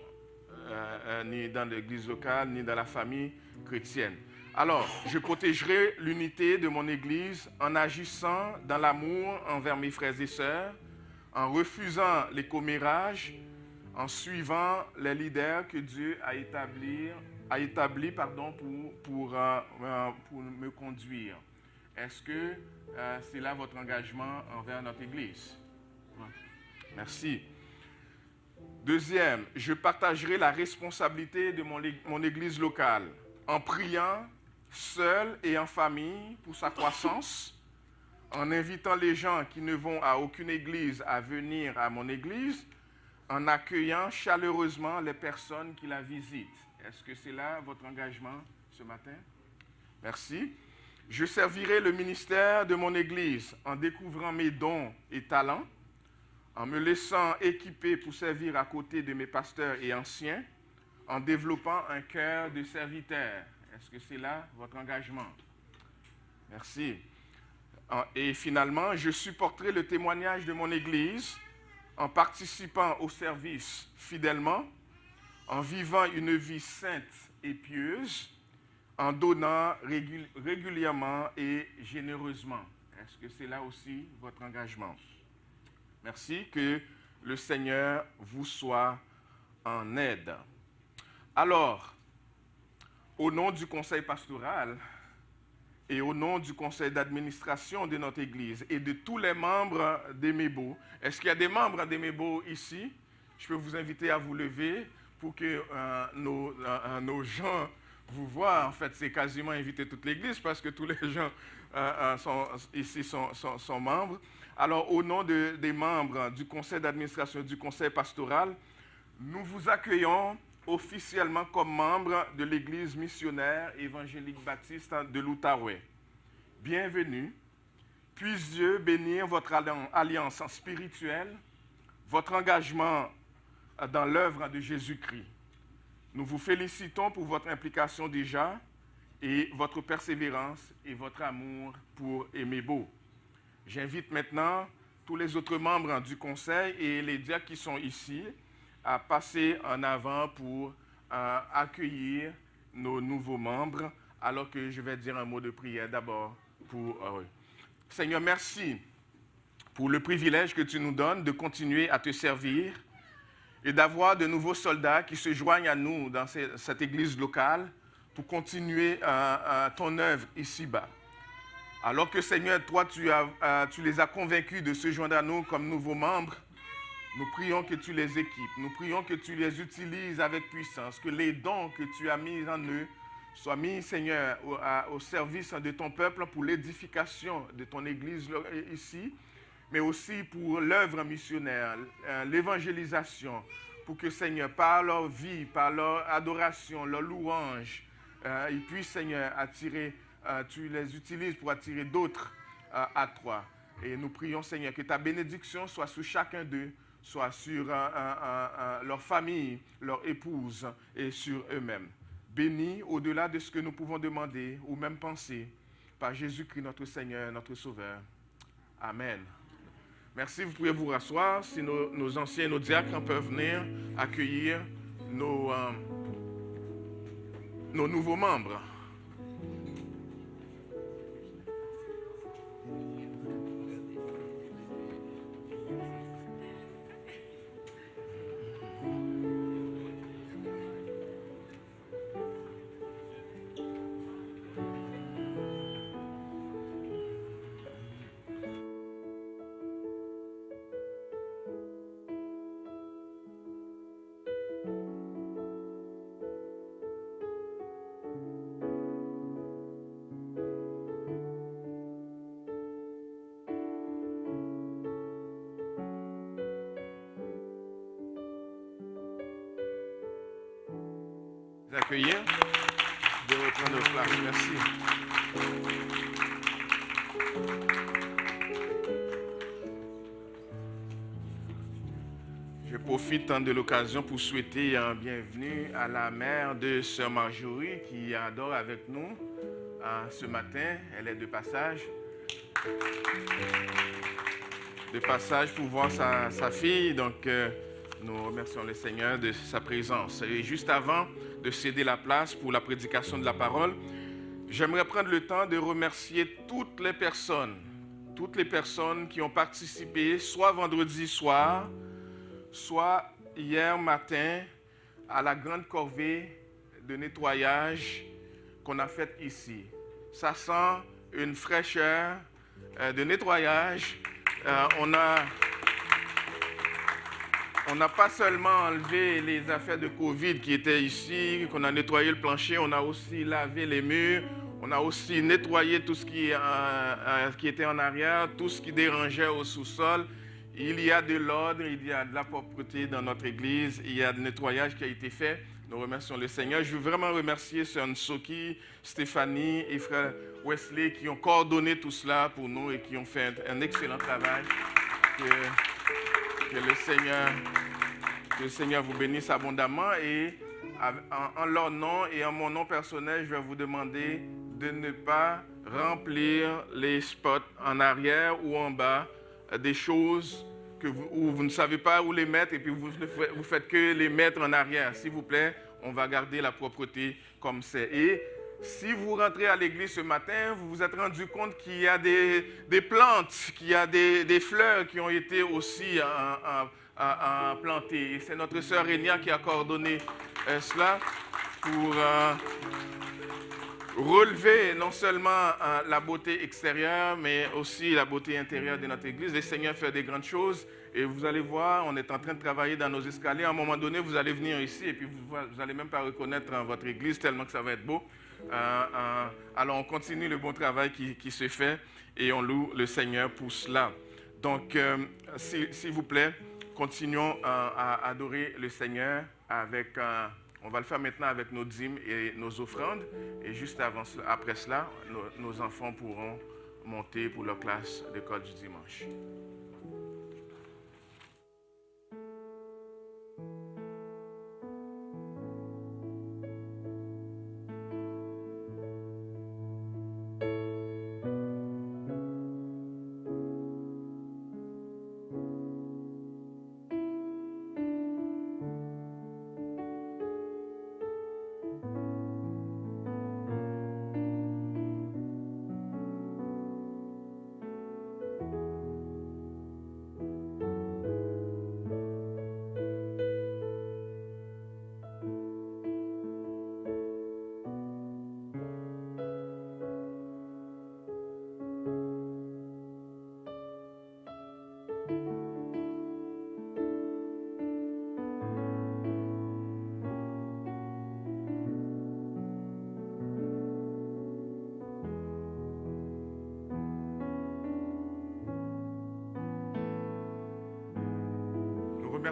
ni dans l'Église locale, ni dans la famille chrétienne. Alors, je protégerai l'unité de mon Église en agissant dans l'amour envers mes frères et sœurs, en refusant les commérages, en suivant les leaders que Dieu a établis pour me conduire. Est-ce que c'est là votre engagement envers notre Église? Merci. Deuxième, je partagerai la responsabilité de mon Église locale en priant seul et en famille pour sa croissance, en invitant les gens qui ne vont à aucune église à venir à mon église, en accueillant chaleureusement les personnes qui la visitent. Est-ce que c'est là votre engagement ce matin? Merci. Je servirai le ministère de mon église en découvrant mes dons et talents, en me laissant équiper pour servir à côté de mes pasteurs et anciens, en développant un cœur de serviteur. Est-ce que c'est là votre engagement? Merci. Et finalement, je supporterai le témoignage de mon Église en participant au service fidèlement, en vivant une vie sainte et pieuse, en donnant régulièrement et généreusement. Est-ce que c'est là aussi votre engagement? Merci, que le Seigneur vous soit en aide. Alors, au nom du conseil pastoral et au nom du conseil d'administration de notre Église et de tous les membres d'Emebo, est-ce qu'il y a des membres d'Emebo ici? Je peux vous inviter à vous lever pour que nos gens vous voient. En fait, c'est quasiment inviter toute l'Église parce que tous les gens ici sont membres. Alors, au nom des membres du conseil d'administration et du conseil pastoral, nous vous accueillons officiellement comme membre de l'Église missionnaire évangélique baptiste de l'Outaouais. Bienvenue. Puisse Dieu bénir votre alliance spirituelle, votre engagement dans l'œuvre de Jésus-Christ. Nous vous félicitons pour votre implication déjà et votre persévérance et votre amour pour Emebo. J'invite maintenant tous les autres membres du conseil et les diacres qui sont ici à passer en avant pour accueillir nos nouveaux membres, alors que je vais dire un mot de prière d'abord pour eux. Seigneur, merci pour le privilège que tu nous donnes de continuer à te servir et d'avoir de nouveaux soldats qui se joignent à nous dans cette église locale pour continuer ton œuvre ici-bas. Alors que Seigneur, toi, tu les as convaincus de se joindre à nous comme nouveaux membres, nous prions que tu les équipes, nous prions que tu les utilises avec puissance, que les dons que tu as mis en eux soient mis, Seigneur, au service de ton peuple pour l'édification de ton Église ici, mais aussi pour l'œuvre missionnaire, l'évangélisation, pour que, Seigneur, par leur vie, par leur adoration, leur louange, ils puissent, Seigneur, attirer, tu les utilises pour attirer d'autres à toi. Et nous prions, Seigneur, que ta bénédiction soit sur chacun d'eux, soit sur leur famille, leur épouse et sur eux-mêmes. Bénis au-delà de ce que nous pouvons demander ou même penser, par Jésus-Christ, notre Seigneur, notre Sauveur. Amen. Merci, vous pouvez vous rasseoir. Si nos anciens, nos diacres peuvent venir accueillir nos nouveaux membres. Accueillir, de reprendre place. Merci. Je profite de l'occasion pour souhaiter un bienvenue à la mère de Sœur Marjorie qui adore avec nous ce matin. Elle est de passage. De passage pour voir sa fille. Donc, nous remercions le Seigneur de sa présence. Et juste avant de céder la place pour la prédication de la parole, j'aimerais prendre le temps de remercier toutes les personnes qui ont participé, soit vendredi soir, soit hier matin, à la grande corvée de nettoyage qu'on a faite ici. Ça sent une fraîcheur de nettoyage. On n'a pas seulement enlevé les affaires de Covid qui étaient ici, qu'on a nettoyé le plancher, on a aussi lavé les murs, on a aussi nettoyé tout ce qui était en arrière, tout ce qui dérangeait au sous-sol. Il y a de l'ordre, il y a de la propreté dans notre église, il y a du nettoyage qui a été fait. Nous remercions le Seigneur. Je veux vraiment remercier Sœur Nsoki, Stéphanie et Frère Wesley qui ont coordonné tout cela pour nous et qui ont fait un excellent travail. Que le Seigneur vous bénisse abondamment et en leur nom et en mon nom personnel, je vais vous demander de ne pas remplir les spots en arrière ou en bas des choses où vous ne savez pas où les mettre et puis vous faites que les mettre en arrière. S'il vous plaît, on va garder la propreté comme c'est. Et si vous rentrez à l'église ce matin, vous vous êtes rendu compte qu'il y a des plantes, qu'il y a des fleurs qui ont été aussi plantées. Et c'est notre sœur Rénia qui a coordonné cela pour relever non seulement la beauté extérieure, mais aussi la beauté intérieure de notre église. Le Seigneur fait des grandes choses et vous allez voir, on est en train de travailler dans nos escaliers. À un moment donné, vous allez venir ici et puis vous n'allez même pas reconnaître votre église tellement que ça va être beau. Alors on continue le bon travail qui se fait et on loue le Seigneur pour cela. Donc, s'il vous plaît, continuons à adorer le Seigneur avec... on va le faire maintenant avec nos dîmes et nos offrandes. Et juste après cela, nos enfants pourront monter pour leur classe d'école du dimanche.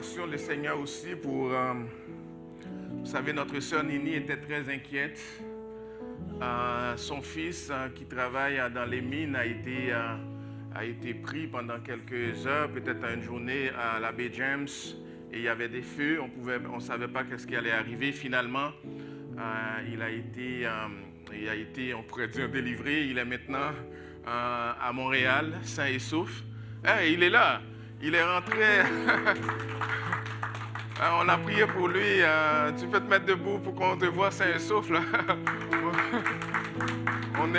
remercions le Seigneur aussi pour... vous savez, notre sœur Nini était très inquiète. Son fils qui travaille dans les mines a été pris pendant quelques heures, peut-être une journée à la baie James, et il y avait des feux, on ne savait pas qu'est-ce qui allait arriver. Finalement, il a été, on pourrait dire, délivré. Il est maintenant à Montréal, sain et sauf. Hey, il est là, il est rentré. On a prié pour lui. Tu peux te mettre debout pour qu'on te voit sain et sauf, là. On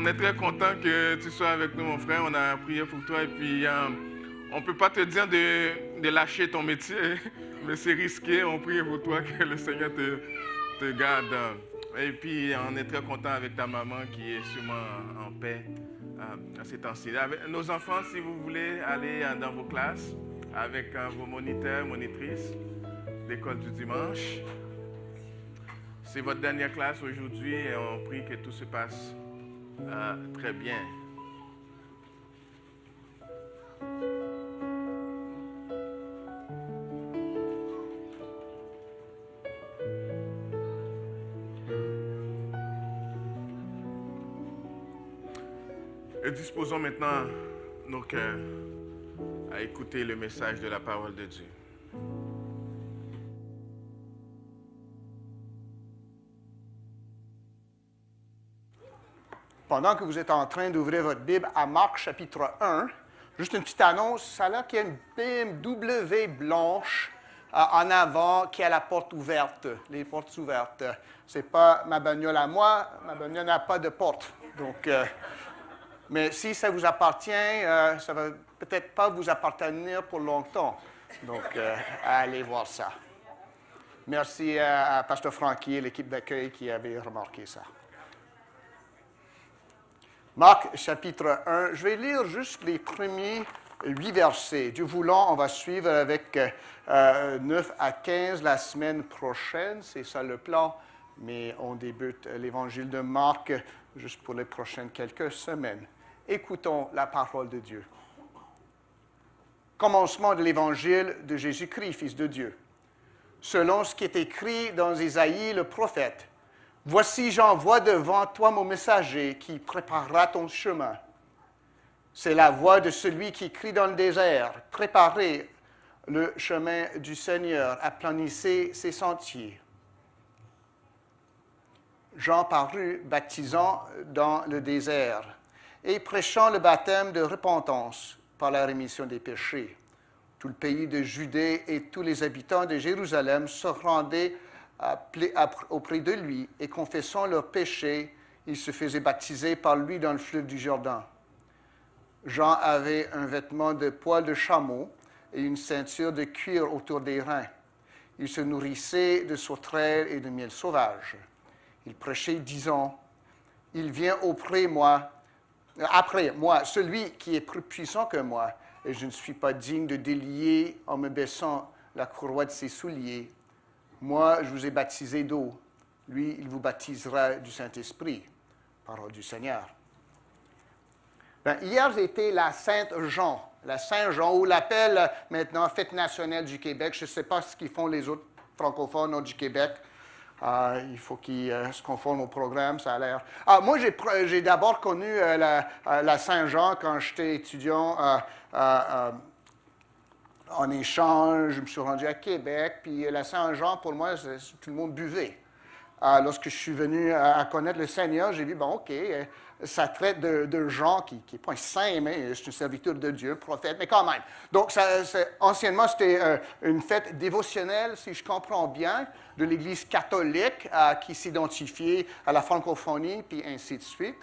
est très content que tu sois avec nous, mon frère. On a prié pour toi. Et puis, on ne peut pas te dire de lâcher ton métier, mais c'est risqué. On prie pour toi que le Seigneur te garde. Et puis, on est très content avec ta maman qui est sûrement en paix à ces temps-ci. Nos enfants, si vous voulez aller dans vos classes avec vos moniteurs, monitrices d'école du dimanche. C'est votre dernière classe aujourd'hui et on prie que tout se passe très bien. Et disposons maintenant nos cœurs à écouter le message de la parole de Dieu. Pendant que vous êtes en train d'ouvrir votre Bible à Marc chapitre 1, juste une petite annonce, ça a l'air qu'il y a une BMW blanche en avant qui a la porte ouverte, les portes ouvertes. Ce n'est pas ma bagnole à moi, ma bagnole n'a pas de porte. Donc, mais si ça vous appartient, ça ne va peut-être pas vous appartenir pour longtemps. Donc, allez voir ça. Merci à Pasteur Francky et l'équipe d'accueil qui avait remarqué ça. Marc, chapitre 1. Je vais lire juste les premiers 8 versets. Dieu voulant, on va suivre avec 9 à 15 la semaine prochaine. C'est ça le plan. Mais on débute l'évangile de Marc juste pour les prochaines quelques semaines. Écoutons la parole de Dieu. Commencement de l'évangile de Jésus-Christ, Fils de Dieu. Selon ce qui est écrit dans Isaïe le prophète. Voici, j'envoie devant toi mon messager qui préparera ton chemin. C'est la voix de celui qui crie dans le désert. Préparez le chemin du Seigneur, aplanissez ses sentiers. Jean parut baptisant dans le désert et prêchant le baptême de repentance par la rémission des péchés. Tout le pays de Judée et tous les habitants de Jérusalem se rendaient auprès de lui et confessant leurs péchés, ils se faisaient baptiser par lui dans le fleuve du Jourdain. Jean avait un vêtement de poil de chameau et une ceinture de cuir autour des reins. Il se nourrissait de sauterelles et de miel sauvage. Il prêchait, disant, « Il vient après moi, celui qui est plus puissant que moi, et je ne suis pas digne de délier en me baissant la courroie de ses souliers. Moi, je vous ai baptisé d'eau. Lui, il vous baptisera du Saint-Esprit. » Parole du Seigneur. Hier, c'était la Saint-Jean, ou l'appelle maintenant Fête nationale du Québec. Je ne sais pas ce qu'ils font les autres francophones du Québec. Il faut qu'ils se conforment au programme, ça a l'air. Moi, j'ai d'abord connu la Saint-Jean quand j'étais étudiant en échange. Je me suis rendu à Québec, puis la Saint-Jean, pour moi, tout le monde buvait. Lorsque je suis venu à connaître le Seigneur, j'ai vu, bon, OK, ça traite de Jean qui n'est pas un saint, mais c'est un serviteur de Dieu, prophète, mais quand même. Donc, anciennement, c'était une fête dévotionnelle, si je comprends bien, de l'Église catholique qui s'identifiait à la francophonie, puis ainsi de suite.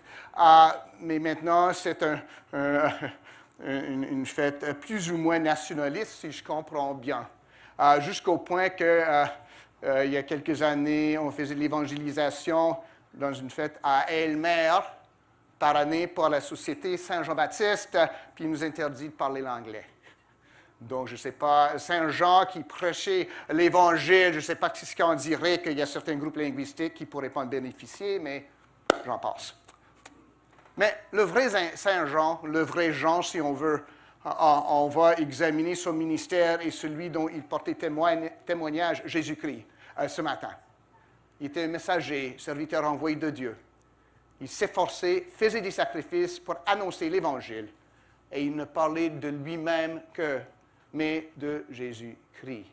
Mais maintenant, c'est une fête plus ou moins nationaliste, si je comprends bien. Jusqu'au point que... il y a quelques années, on faisait de l'évangélisation dans une fête à Aylmer par année pour la Société Saint-Jean-Baptiste, puis il nous interdit de parler l'anglais. Donc, je ne sais pas, Saint-Jean qui prêchait l'Évangile, je ne sais pas ce qu'on dirait qu'il y a certains groupes linguistiques qui ne pourraient pas en bénéficier, mais j'en passe. Mais le vrai Saint-Jean, le vrai Jean, si on veut, on va examiner son ministère et celui dont il portait témoignage, Jésus-Christ, ce matin. Il était un messager, serviteur envoyé de Dieu. Il s'efforçait, faisait des sacrifices pour annoncer l'Évangile. Et il ne parlait de lui-même mais de Jésus-Christ.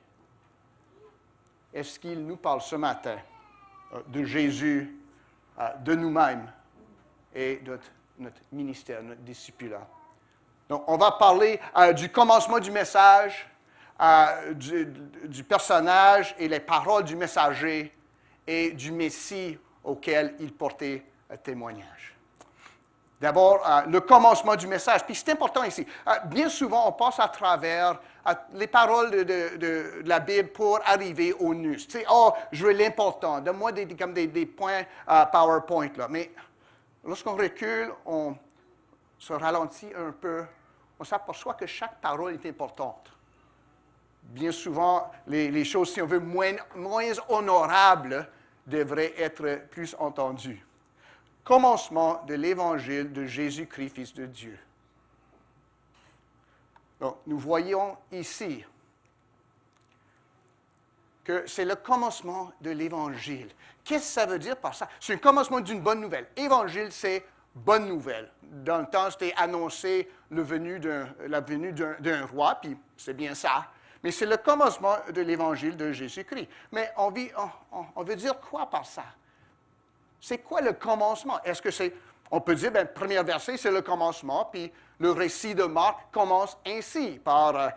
Est-ce qu'il nous parle ce matin de Jésus, de nous-mêmes et de notre ministère, notre discipulat? Donc, on va parler du commencement du message, du personnage et les paroles du messager et du Messie auquel il portait témoignage. D'abord, le commencement du message. Puis c'est important ici. Bien souvent, on passe à travers les paroles de la Bible pour arriver au nus. Tu sais, je veux l'important. Donne-moi des points PowerPoint. Là. Mais lorsqu'on recule, on se ralentit un peu. On s'aperçoit que chaque parole est importante. Bien souvent, les choses, si on veut, moins honorables, devraient être plus entendues. Commencement de l'Évangile de Jésus-Christ, Fils de Dieu. Donc, nous voyons ici que c'est le commencement de l'Évangile. Qu'est-ce que ça veut dire par ça? C'est le commencement d'une bonne nouvelle. Évangile, c'est bonne nouvelle. Dans le temps, c'était annoncer la venue d'un roi, puis c'est bien ça. Mais c'est le commencement de l'Évangile de Jésus-Christ. Mais on veut dire quoi par ça? C'est quoi le commencement? Est-ce que c'est... On peut dire, le premier verset, c'est le commencement, puis le récit de Marc commence ainsi, par,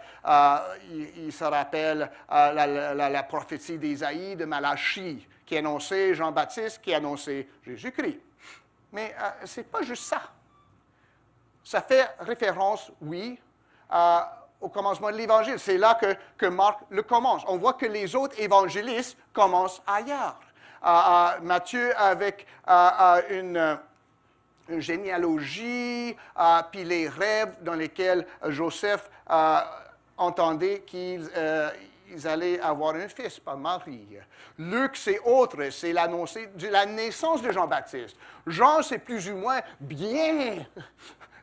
il se rappelle la prophétie d'Ésaïe, de Malachie, qui annonçait Jean-Baptiste, qui annonçait Jésus-Christ. Mais ce n'est pas juste ça. Ça fait référence, oui, au commencement de l'Évangile. C'est là que Marc le commence. On voit que les autres évangélistes commencent ailleurs. Matthieu avec une généalogie, puis les rêves dans lesquels Joseph entendait qu'ils allaient avoir un fils par Marie. Luc, c'est autre, c'est l'annoncé de la naissance de Jean-Baptiste. Jean, c'est plus ou moins bien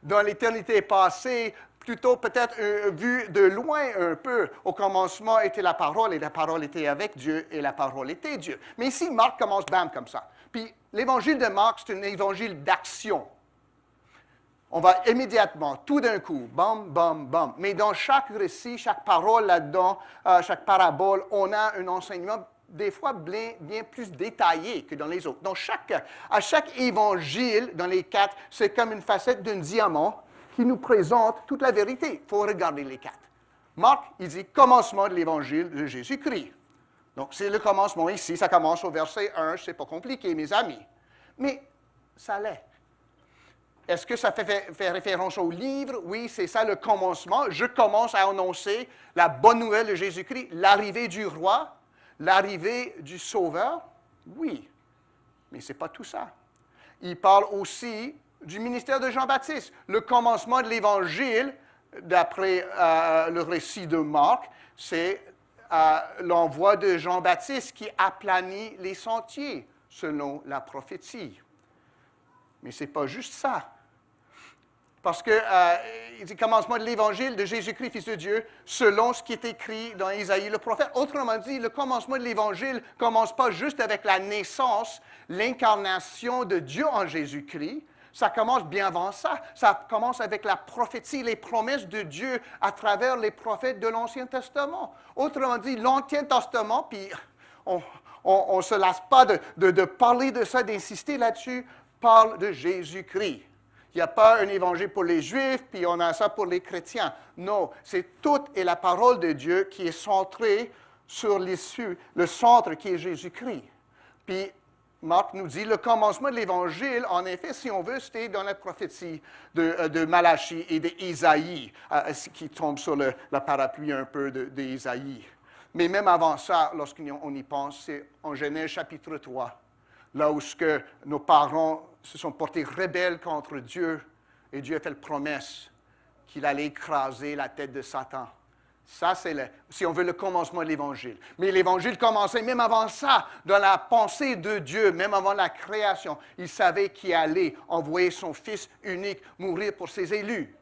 dans l'éternité passée, plutôt peut-être vu de loin un peu. Au commencement était la parole, et la parole était avec Dieu, et la parole était Dieu. Mais ici, Marc commence bam comme ça. Puis l'évangile de Marc, c'est un évangile d'action. On va immédiatement, tout d'un coup, bam, bam, bam. Mais dans chaque récit, chaque parole là-dedans, chaque parabole, on a un enseignement des fois bien plus détaillé que dans les autres. Donc à chaque évangile, dans les 4, c'est comme une facette d'un diamant qui nous présente toute la vérité. Il faut regarder les 4. Marc, il dit commencement de l'évangile de Jésus-Christ. Donc, c'est le commencement ici. Ça commence au verset 1. C'est pas compliqué, mes amis. Mais ça l'est. Est-ce que ça fait référence au livre? Oui, c'est ça le commencement. Je commence à annoncer la bonne nouvelle de Jésus-Christ, l'arrivée du roi, l'arrivée du Sauveur. Oui, mais ce n'est pas tout ça. Il parle aussi du ministère de Jean-Baptiste. Le commencement de l'Évangile, d'après le récit de Marc, c'est l'envoi de Jean-Baptiste qui aplanit les sentiers, selon la prophétie. Mais ce n'est pas juste ça. Parce que il dit commencement de l'Évangile de Jésus-Christ, Fils de Dieu, selon ce qui est écrit dans Ésaïe le prophète. Autrement dit, le commencement de l'Évangile ne commence pas juste avec la naissance, l'incarnation de Dieu en Jésus-Christ. Ça commence bien avant ça. Ça commence avec la prophétie, les promesses de Dieu à travers les prophètes de l'Ancien Testament. Autrement dit, l'Ancien Testament, puis on ne se lasse pas de parler de ça, d'insister là-dessus, parle de Jésus-Christ. Il n'y a pas un évangile pour les Juifs, puis on a ça pour les chrétiens. Non, c'est toute et la parole de Dieu qui est centrée sur l'issue, le centre qui est Jésus-Christ. Puis Marc nous dit, le commencement de l'Évangile, en effet, si on veut, c'était dans la prophétie de Malachie et d'Ésaïe, qui tombe sur la parapluie un peu d'Ésaïe. Mais même avant ça, lorsqu'on y pense, c'est en Genèse chapitre 3, là où nos parents se sont portés rebelles contre Dieu, et Dieu a fait la promesse qu'il allait écraser la tête de Satan. Ça, c'est, si on veut, le commencement de l'Évangile. Mais l'Évangile commençait même avant ça, dans la pensée de Dieu, même avant la création. Il savait qu'il allait envoyer son Fils unique mourir pour ses élus.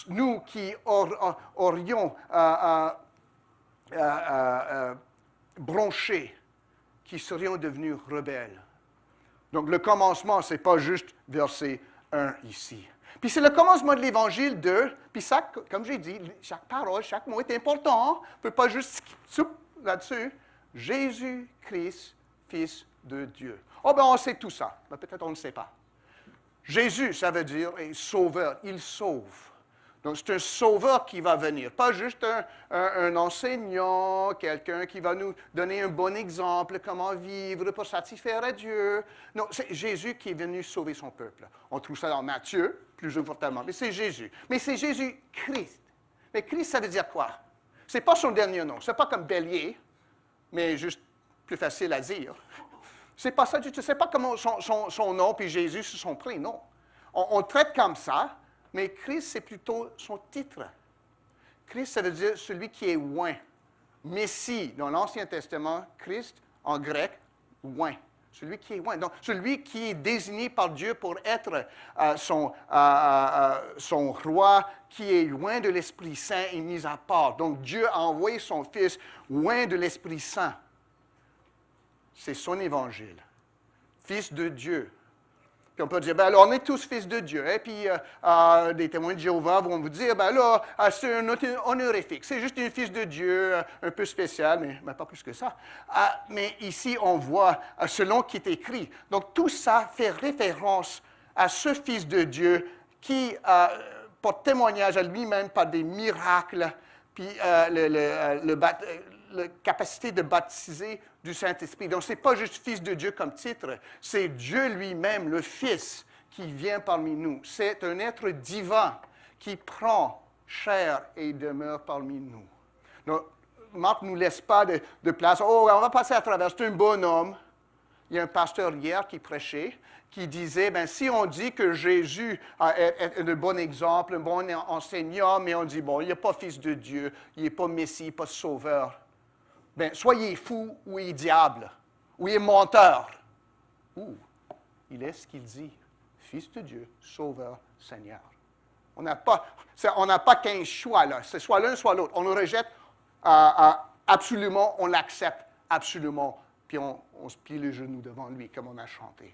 nous qui aurions bronché, qui serions devenus rebelles. Donc, le commencement, ce n'est pas juste verset 1 ici. Puis c'est le commencement de l'Évangile puis ça, comme j'ai dit, chaque parole, chaque mot est important. On ne peut pas juste là-dessus. Jésus-Christ, Fils de Dieu. Oh, ben on sait tout ça, mais peut-être on ne sait pas. Jésus, ça veut dire sauveur, il sauve. Donc, c'est un sauveur qui va venir, pas juste un enseignant, quelqu'un qui va nous donner un bon exemple, comment vivre pour satisfaire à Dieu. Non, c'est Jésus qui est venu sauver son peuple. On trouve ça dans Matthieu, plus importantement, mais c'est Jésus. Mais c'est Jésus-Christ. Mais Christ, ça veut dire quoi? Ce n'est pas son dernier nom. Ce n'est pas comme Bélier, mais juste plus facile à dire. C'est pas ça du tout. Ce n'est pas comme son nom, puis Jésus, c'est son prénom. On traite comme ça, mais Christ, c'est plutôt son titre. Christ, ça veut dire celui qui est oint. Messie, dans l'Ancien Testament, Christ, en grec, oint. Celui qui est oint. Donc, celui qui est désigné par Dieu pour être son roi, qui est loin de l'Esprit Saint et mis à part. Donc, Dieu a envoyé son Fils loin de l'Esprit Saint. C'est son évangile. Fils de Dieu. Puis on peut dire, ben alors, on est tous fils de Dieu. Et puis, des témoins de Jéhovah vont vous dire, ben alors, c'est un honorifique. C'est juste un fils de Dieu, un peu spécial, mais pas plus que ça. Mais ici, on voit selon qui est écrit. Donc, tout ça fait référence à ce fils de Dieu qui porte témoignage à lui-même par des miracles, puis la capacité de baptiser du Saint-Esprit. Donc, ce n'est pas juste Fils de Dieu comme titre, c'est Dieu lui-même, le Fils, qui vient parmi nous. C'est un être divin qui prend chair et demeure parmi nous. Donc, Marc ne nous laisse pas de place. Oh, on va passer à travers. C'est un bon homme. Il y a un pasteur hier qui prêchait, qui disait, ben, si on dit que Jésus est un bon exemple, un bon enseignant, mais on dit, bon, il n'est pas Fils de Dieu, il n'est pas Messie, il n'est pas Sauveur. Bien, soit il est fou, ou il est diable, ou il est menteur. Ou il est ce qu'il dit, Fils de Dieu, Sauveur, Seigneur. On n'a pas 15 choix, là. C'est soit l'un, soit l'autre. On le rejette absolument, on l'accepte absolument, puis on se plie les genoux devant lui, comme on a chanté.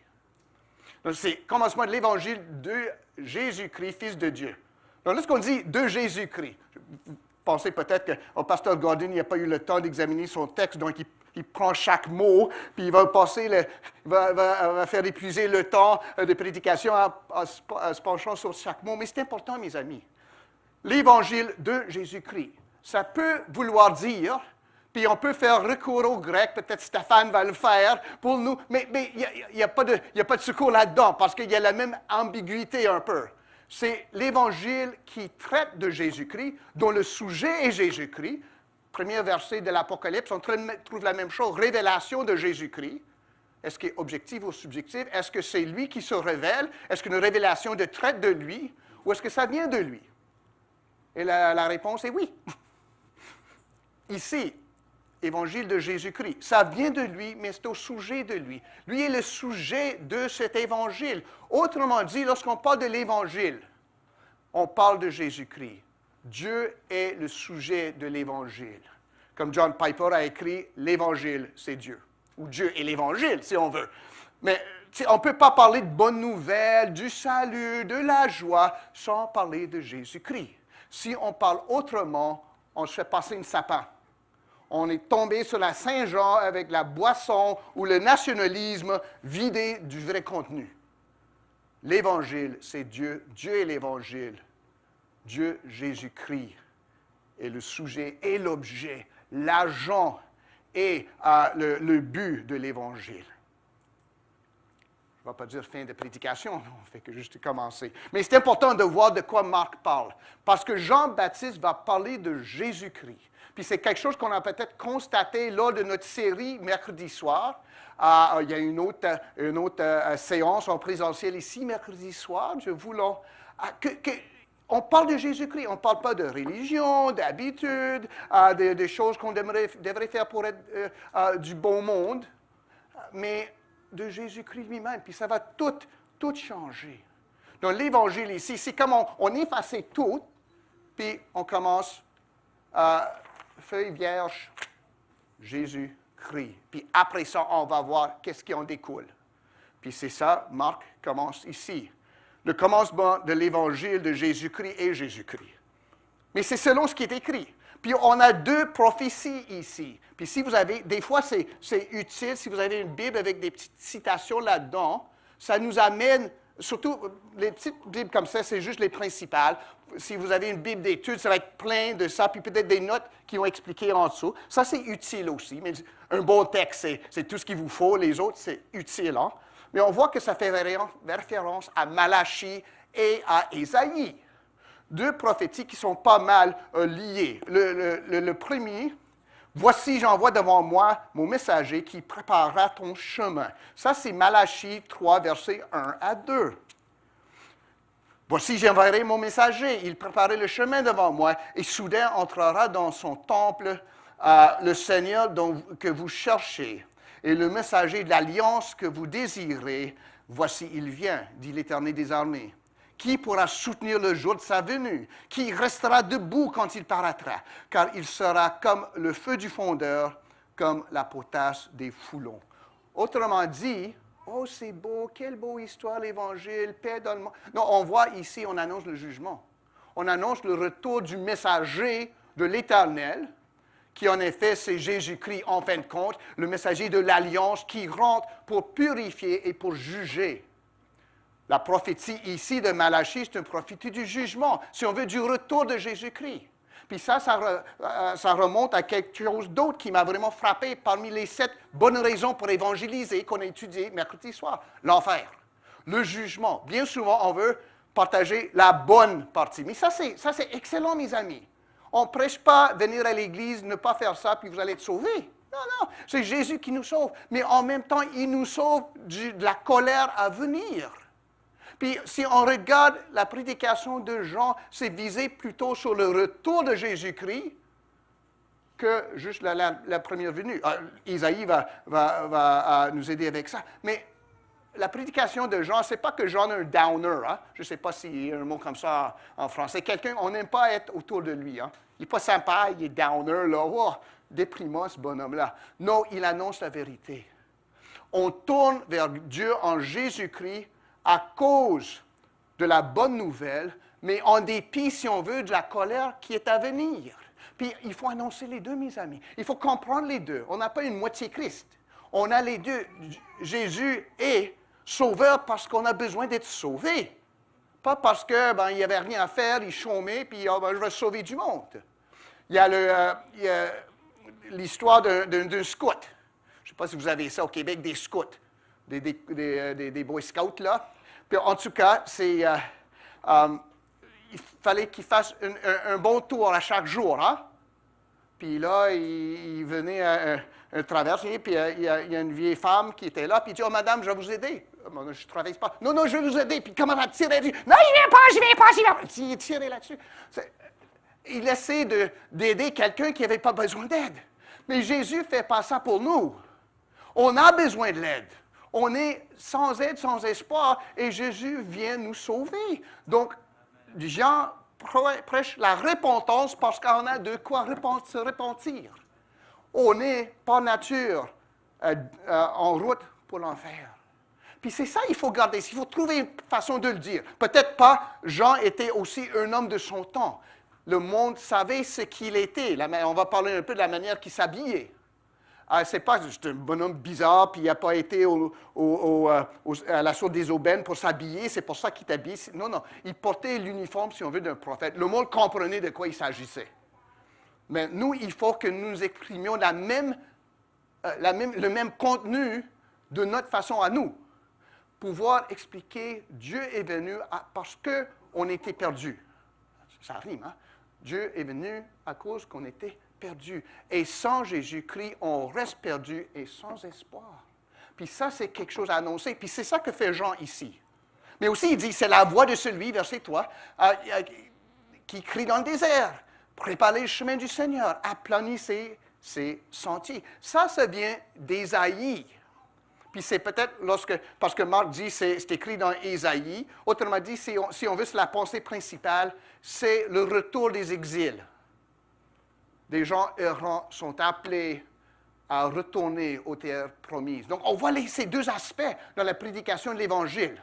Donc, c'est le commencement de l'Évangile de Jésus-Christ, Fils de Dieu. Donc, lorsqu'on dit de Jésus-Christ, pensez peut-être que pasteur Gordon n'a pas eu le temps d'examiner son texte, donc il prend chaque mot, puis il va va faire épuiser le temps de prédication en se penchant sur chaque mot. Mais c'est important, mes amis. L'évangile de Jésus-Christ, ça peut vouloir dire, puis on peut faire recours au grec, peut-être Stéphane va le faire pour nous, mais il n'y a pas de secours là-dedans, parce qu'il y a la même ambiguïté un peu. C'est l'Évangile qui traite de Jésus-Christ, dont le sujet est Jésus-Christ. Premier verset de l'Apocalypse, on trouve la même chose, révélation de Jésus-Christ. Est-ce qu'il est objectif ou subjectif? Est-ce que c'est lui qui se révèle? Est-ce qu'une révélation traite de lui? Ou est-ce que ça vient de lui? Et la réponse est oui. Ici, Évangile de Jésus-Christ, ça vient de lui, mais c'est au sujet de lui. Lui est le sujet de cet Évangile. Autrement dit, lorsqu'on parle de l'Évangile, on parle de Jésus-Christ. Dieu est le sujet de l'Évangile. Comme John Piper a écrit, l'Évangile, c'est Dieu. Ou Dieu est l'Évangile, si on veut. Mais on ne peut pas parler de bonnes nouvelles, du salut, de la joie, sans parler de Jésus-Christ. Si on parle autrement, on se fait passer un sapin. On est tombé sur la Saint-Jean avec la boisson ou le nationalisme vidé du vrai contenu. L'Évangile, c'est Dieu. Dieu est l'Évangile. Dieu, Jésus-Christ, est le sujet et l'objet, l'agent et le but de l'Évangile. Je ne vais pas dire fin de prédication, on ne fait que juste commencer. Mais c'est important de voir de quoi Marc parle, parce que Jean-Baptiste va parler de Jésus-Christ. Puis c'est quelque chose qu'on a peut-être constaté lors de notre série mercredi soir. Il y a une autre séance en présentiel ici, mercredi soir. On parle de Jésus-Christ. On ne parle pas de religion, d'habitude, des choses qu'on devrait faire pour être du bon monde, mais de Jésus-Christ lui-même. Puis ça va tout changer. Donc l'Évangile ici, c'est comme on effaçait tout, Puis on commence, feuille vierge, Jésus-Christ. Puis après ça, on va voir qu'est-ce qui en découle. Puis c'est ça, Marc commence ici. Le commencement de l'évangile de Jésus-Christ est Jésus-Christ. Mais c'est selon ce qui est écrit. Puis on a 2 prophéties ici. Puis si vous avez, des fois c'est utile, si vous avez une Bible avec des petites citations là-dedans, ça nous amène, surtout les petites Bibles comme ça, c'est juste les principales. Si vous avez une Bible d'études, ça va être plein de ça, puis peut-être des notes qui ont expliqué en dessous. Ça, c'est utile aussi. Mais un bon texte, c'est tout ce qu'il vous faut. Les autres, c'est utile. Hein? Mais on voit que ça fait référence à Malachie et à Ésaïe. 2 prophéties qui sont pas mal liées. Le premier, « Voici, j'envoie devant moi mon messager qui préparera ton chemin. » Ça, c'est Malachie 3, versets 1 à 2. « Voici, j'enverrai mon messager, il préparera le chemin devant moi, et soudain entrera dans son temple le Seigneur que vous cherchez, et le messager de l'alliance que vous désirez. Voici, il vient, dit l'Éternel des armées. Qui pourra soutenir le jour de sa venue? Qui restera debout quand il paraîtra? Car il sera comme le feu du fondeur, comme la potasse des foulons. » Autrement dit, oh, c'est beau, quelle beau histoire, l'Évangile, paix dans le monde. Non, on voit ici, on annonce le jugement. On annonce le retour du messager de l'Éternel, qui en effet, c'est Jésus-Christ, en fin de compte, le messager de l'Alliance qui rentre pour purifier et pour juger. La prophétie ici de Malachie, c'est une prophétie du jugement, si on veut, du retour de Jésus-Christ. Puis ça remonte à quelque chose d'autre qui m'a vraiment frappé parmi les 7 bonnes raisons pour évangéliser qu'on a étudié mercredi soir. L'enfer, le jugement. Bien souvent, on veut partager la bonne partie. Mais ça, c'est excellent, mes amis. On ne prêche pas venir à l'Église, ne pas faire ça, puis vous allez être sauvés. Non, non, c'est Jésus qui nous sauve. Mais en même temps, il nous sauve de la colère à venir. Puis si on regarde la prédication de Jean, c'est visé plutôt sur le retour de Jésus-Christ que juste la première venue. Isaïe va nous aider avec ça. Mais la prédication de Jean, ce n'est pas que Jean est un downer. Hein? Je ne sais pas s'il y a un mot comme ça en français. Quelqu'un, on n'aime pas être autour de lui. Hein? Il n'est pas sympa, il est downer, là. Oh, déprimant, ce bonhomme-là. Non, il annonce la vérité. On tourne vers Dieu en Jésus-Christ à cause de la bonne nouvelle, mais en dépit, si on veut, de la colère qui est à venir. Puis, il faut annoncer les deux, mes amis. Il faut comprendre les deux. On n'a pas une moitié Christ. On a les deux. Jésus est sauveur parce qu'on a besoin d'être sauvé. Pas parce qu'il n'y avait rien à faire, il chômait, puis je vais sauver du monde. Il y a l'histoire d'un scout. Je ne sais pas si vous avez ça au Québec, des scouts, des Boy Scouts, là. Puis, en tout cas, il fallait qu'il fasse un bon tour à chaque jour. Hein? Puis là, il venait à un traversier, puis il y a une vieille femme qui était là, puis il dit « Oh, madame, je vais vous aider. » Je ne traverse pas. « Non, non, je vais vous aider. » Puis comment elle tirait dessus? « Non, je ne viens pas. Il tirait là-dessus. Il essaie d'aider quelqu'un qui n'avait pas besoin d'aide. Mais Jésus ne fait pas ça pour nous. On a besoin de l'aide. On est sans aide, sans espoir, et Jésus vient nous sauver. Donc, Jean prêche la repentance parce qu'on a de quoi se repentir. On est, par nature, en route pour l'enfer. Puis c'est ça qu'il faut garder, il faut trouver une façon de le dire. Peut-être pas, Jean était aussi un homme de son temps. Le monde savait ce qu'il était. On va parler un peu de la manière qu'il s'habillait. Ce n'est pas juste un bonhomme bizarre, puis il n'a pas été à la source des aubaines pour s'habiller, c'est pour ça qu'il t'habille. Non, non, il portait l'uniforme, si on veut, d'un prophète. Le monde comprenait de quoi il s'agissait. Mais nous, il faut que nous exprimions le même contenu de notre façon à nous. Pouvoir expliquer, Dieu est venu parce qu'on était perdu. Ça rime, hein? Dieu est venu à cause qu'on était perdu. Et sans Jésus-Christ, on reste perdu et sans espoir. Puis ça, c'est quelque chose à annoncer. Puis c'est ça que fait Jean ici. Mais aussi, il dit, c'est la voix de celui, verset 3, qui crie dans le désert. Préparez le chemin du Seigneur, aplanissez ses sentiers. Ça vient d'Ésaïe. Puis c'est peut-être parce que Marc dit c'est écrit dans Ésaïe, autrement dit, si on veut, c'est la pensée principale, c'est le retour des exils. Des gens errants sont appelés à retourner aux terres promises. Donc on voit ces deux aspects dans la prédication de l'Évangile.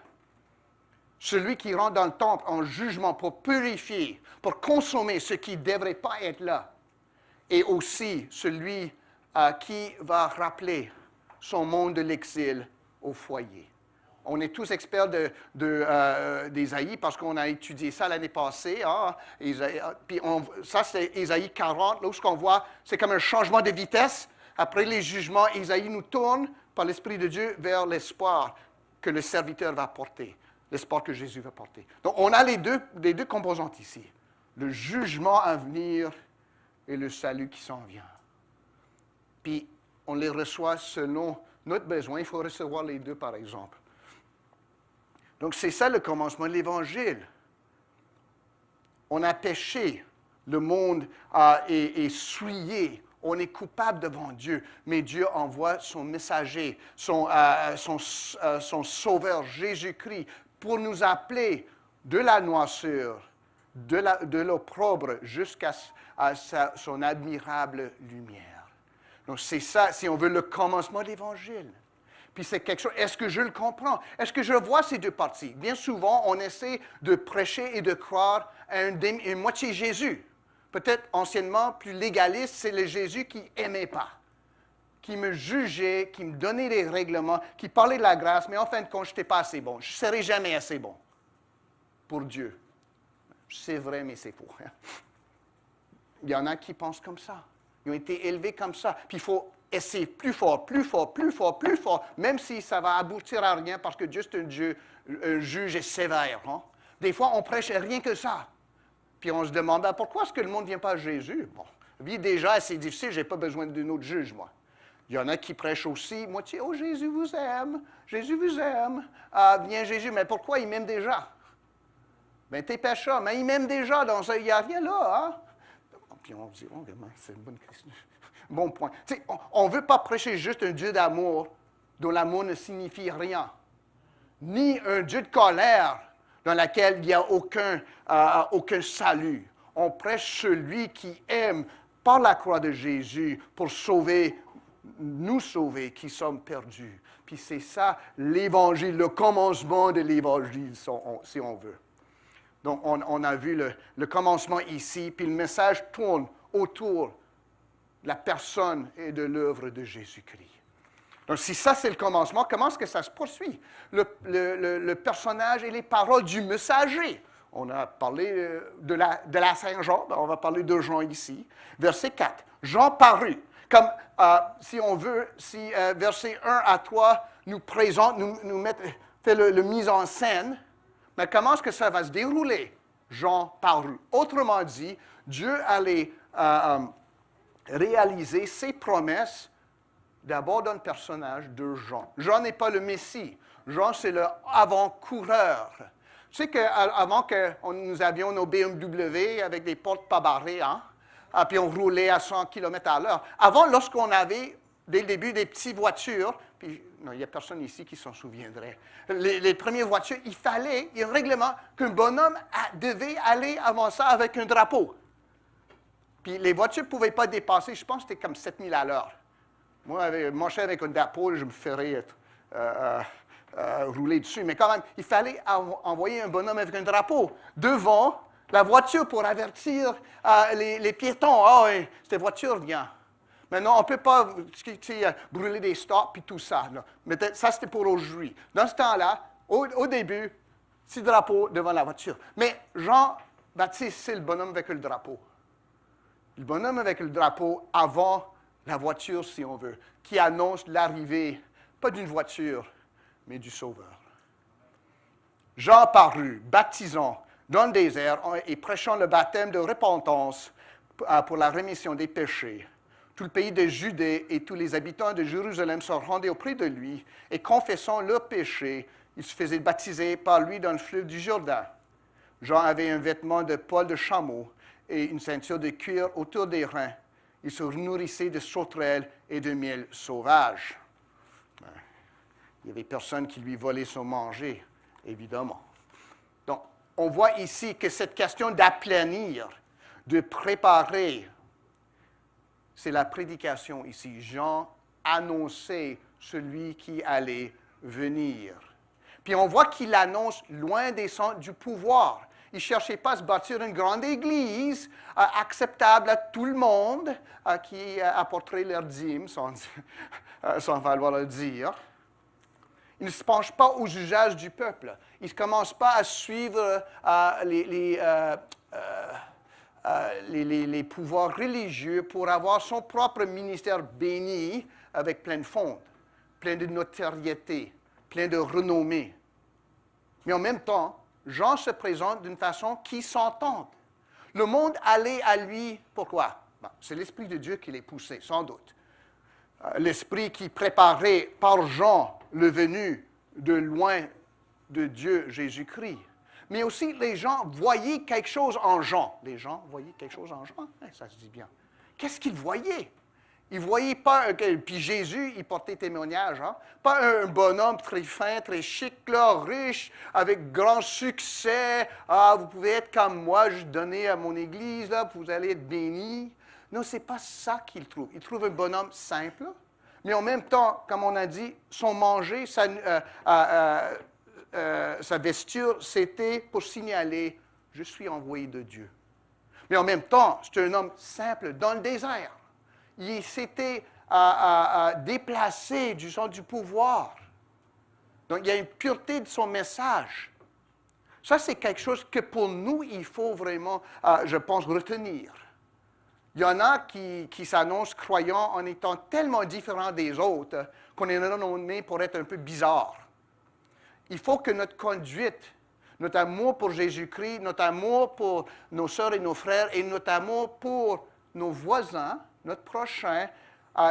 Celui qui rentre dans le temple en jugement pour purifier, pour consommer ce qui ne devrait pas être là. Et aussi celui qui va rappeler son monde de l'exil au foyer. On est tous experts d'Ésaïe parce qu'on a étudié ça l'année passée. Hein? Puis ça, c'est Ésaïe 40. Là, ce qu'on voit, c'est comme un changement de vitesse. Après les jugements, Ésaïe nous tourne par l'Esprit de Dieu vers l'espoir que le serviteur va porter, l'espoir que Jésus va porter. Donc, on a les deux composantes ici. Le jugement à venir et le salut qui s'en vient. Puis, on les reçoit selon notre besoin. Il faut recevoir les deux, par exemple. Donc, c'est ça le commencement de l'Évangile. On a péché. Le monde est souillé. On est coupable devant Dieu. Mais Dieu envoie son messager, son sauveur, Jésus-Christ, pour nous appeler de la noirceur, de l'opprobre, jusqu'à son admirable lumière. Donc, c'est ça, si on veut, le commencement de l'Évangile. Puis c'est quelque chose, est-ce que je le comprends? Est-ce que je vois ces deux parties? Bien souvent, on essaie de prêcher et de croire à une moitié Jésus. Peut-être anciennement, plus légaliste, c'est le Jésus qui n'aimait pas, qui me jugeait, qui me donnait des règlements, qui parlait de la grâce, mais en fin de compte, je n'étais pas assez bon. Je ne serai jamais assez bon pour Dieu. C'est vrai, mais c'est faux. Il y en a qui pensent comme ça. Ils ont été élevés comme ça. Puis il faut essayer plus fort, même si ça va aboutir à rien, parce que Dieu, c'est un juge et sévère. Hein? Des fois, on prêche rien que ça. Puis on se demande, pourquoi est-ce que le monde ne vient pas à Jésus? Bon, la vie déjà assez difficile, je n'ai pas besoin d'un autre juge, moi. Il y en a qui prêchent aussi, moitié, oh, Jésus vous aime, viens Jésus, mais pourquoi il m'aime déjà? Bien, t'es pécheur, mais il m'aime déjà, donc il n'y a rien là, hein? Puis on se dit, oh, c'est une bonne question. Bon point. Tu sais, on ne veut pas prêcher juste un Dieu d'amour dont l'amour ne signifie rien, ni un Dieu de colère dans lequel il n'y a aucun salut. On prêche celui qui aime par la croix de Jésus pour nous sauver qui sommes perdus. Puis c'est ça l'Évangile, le commencement de l'Évangile, si on veut. Donc, on a vu le commencement ici, puis le message tourne autour de la personne et de l'œuvre de Jésus-Christ. Donc, si ça, c'est le commencement, comment est-ce que ça se poursuit? Le personnage et les paroles du messager. On a parlé de la Saint-Jean, on va parler de Jean ici. Verset 4. Jean parut. Comme, si on veut, verset 1 à 3 nous présente, fait le mise en scène. Mais comment est-ce que ça va se dérouler? Jean parut. Autrement dit, Dieu allait réaliser ses promesses d'abord dans le personnage de Jean. Jean n'est pas le Messie. Jean, c'est le avant-coureur. Tu sais qu'avant que nous avions nos BMW avec des portes pas barrées, hein? Puis on roulait à 100 km à l'heure. Avant, lorsqu'on avait, dès le début, des petites voitures, puis non, il n'y a personne ici qui s'en souviendrait. Les premières voitures, il fallait, il y a un règlement qu'un bonhomme devait aller avant ça avec un drapeau. Puis les voitures ne pouvaient pas dépasser, je pense que c'était comme 7000 à l'heure. Moi, marcher avec un drapeau, je me ferais rouler dessus. Mais quand même, il fallait envoyer un bonhomme avec un drapeau devant la voiture pour avertir les piétons. Ah, oui, cette voiture vient. Maintenant, on ne peut pas brûler des stops et tout ça. Là. Mais ça, c'était pour aujourd'hui. Dans ce temps-là, au début, c'est le drapeau devant la voiture. Mais Jean-Baptiste, c'est le bonhomme avec le drapeau. Le bonhomme avec le drapeau avant la voiture, si on veut, qui annonce l'arrivée, pas d'une voiture, mais du Sauveur. Jean parut, baptisant dans le désert et prêchant le baptême de repentance pour la rémission des péchés. Tout le pays de Judée et tous les habitants de Jérusalem se rendaient auprès de lui et confessant leurs péchés, ils se faisaient baptiser par lui dans le fleuve du Jourdain. Jean avait un vêtement de poil de chameau et une ceinture de cuir autour des reins. Il se nourrissait de sauterelles et de miel sauvage. Il y avait personne qui lui volait son manger, évidemment. Donc, on voit ici que cette question d'aplanir, de préparer, c'est la prédication ici. Jean annonçait celui qui allait venir. Puis on voit qu'il annonce loin des centres du pouvoir. Il ne cherchait pas à se bâtir une grande église acceptable à tout le monde qui apporterait leur dîme, sans vouloir le dire. Il ne se penche pas aux usages du peuple. Il ne commence pas à suivre les pouvoirs religieux pour avoir son propre ministère béni avec plein de fonds, plein de notoriété, plein de renommée. Mais en même temps, Jean se présente d'une façon qui s'entende. Le monde allait à lui, pourquoi? C'est l'Esprit de Dieu qui les poussait, sans doute. L'Esprit qui préparait par Jean le venu de loin de Dieu, Jésus-Christ. Mais aussi, les gens voyaient quelque chose en Jean. Les gens voyaient quelque chose en Jean? Ça se dit bien. Qu'est-ce qu'ils voyaient? Ils ne voyaient pas... Puis Jésus, il portait témoignage. Hein? Pas un bonhomme très fin, très chic, là, riche, avec grand succès. Ah, vous pouvez être comme moi, juste donner à mon église, là, vous allez être bénis. Non, ce n'est pas ça qu'il trouve. Il trouve un bonhomme simple, mais en même temps, comme on a dit, son manger, sa vesture, c'était pour signaler « Je suis envoyé de Dieu ». Mais en même temps, c'est un homme simple dans le désert. Il s'était déplacé du sens du pouvoir. Donc, il y a une pureté de son message. Ça, c'est quelque chose que pour nous, il faut vraiment, je pense, retenir. Il y en a qui s'annoncent croyants en étant tellement différents des autres qu'on est renommé pour être un peu bizarre. Il faut que notre conduite, notre amour pour Jésus-Christ, notre amour pour nos sœurs et nos frères et notre amour pour nos voisins, notre prochain,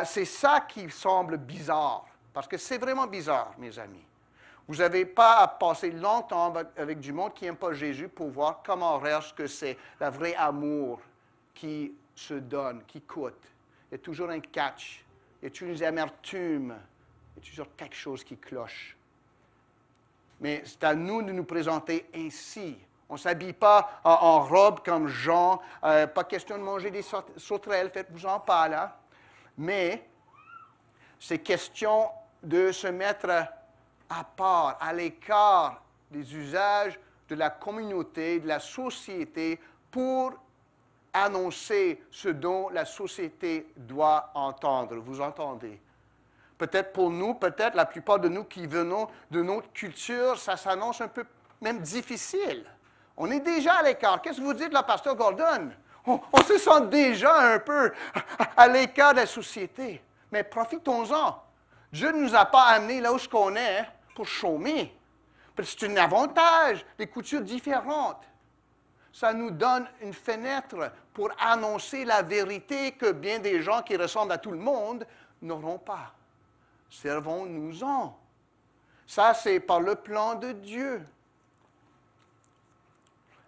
c'est ça qui semble bizarre. Parce que c'est vraiment bizarre, mes amis. Vous n'avez pas à passer longtemps avec du monde qui n'aime pas Jésus pour voir comment reste que c'est le vrai amour qui se donne, qui coûte. Il y a toujours un catch, il y a toujours une amertume, il y a toujours quelque chose qui cloche. Mais c'est à nous de nous présenter ainsi. On ne s'habille pas en robe comme Jean, pas question de manger des sauterelles, faites-vous-en pas là. Mais c'est question de se mettre à part, à l'écart des usages de la communauté, de la société, pour annoncer ce dont la société doit entendre. Vous entendez? Peut-être pour nous, peut-être la plupart de nous qui venons de notre culture, ça s'annonce un peu même difficile. On est déjà à l'écart. Qu'est-ce que vous dites, là, Pasteur Gordon? On se sent déjà un peu à l'écart de la société. Mais profitons-en. Dieu ne nous a pas amenés là où on est pour chômer. C'est un avantage, des cultures différentes. Ça nous donne une fenêtre pour annoncer la vérité que bien des gens qui ressemblent à tout le monde n'auront pas. Servons-nous-en. Ça, c'est par le plan de Dieu.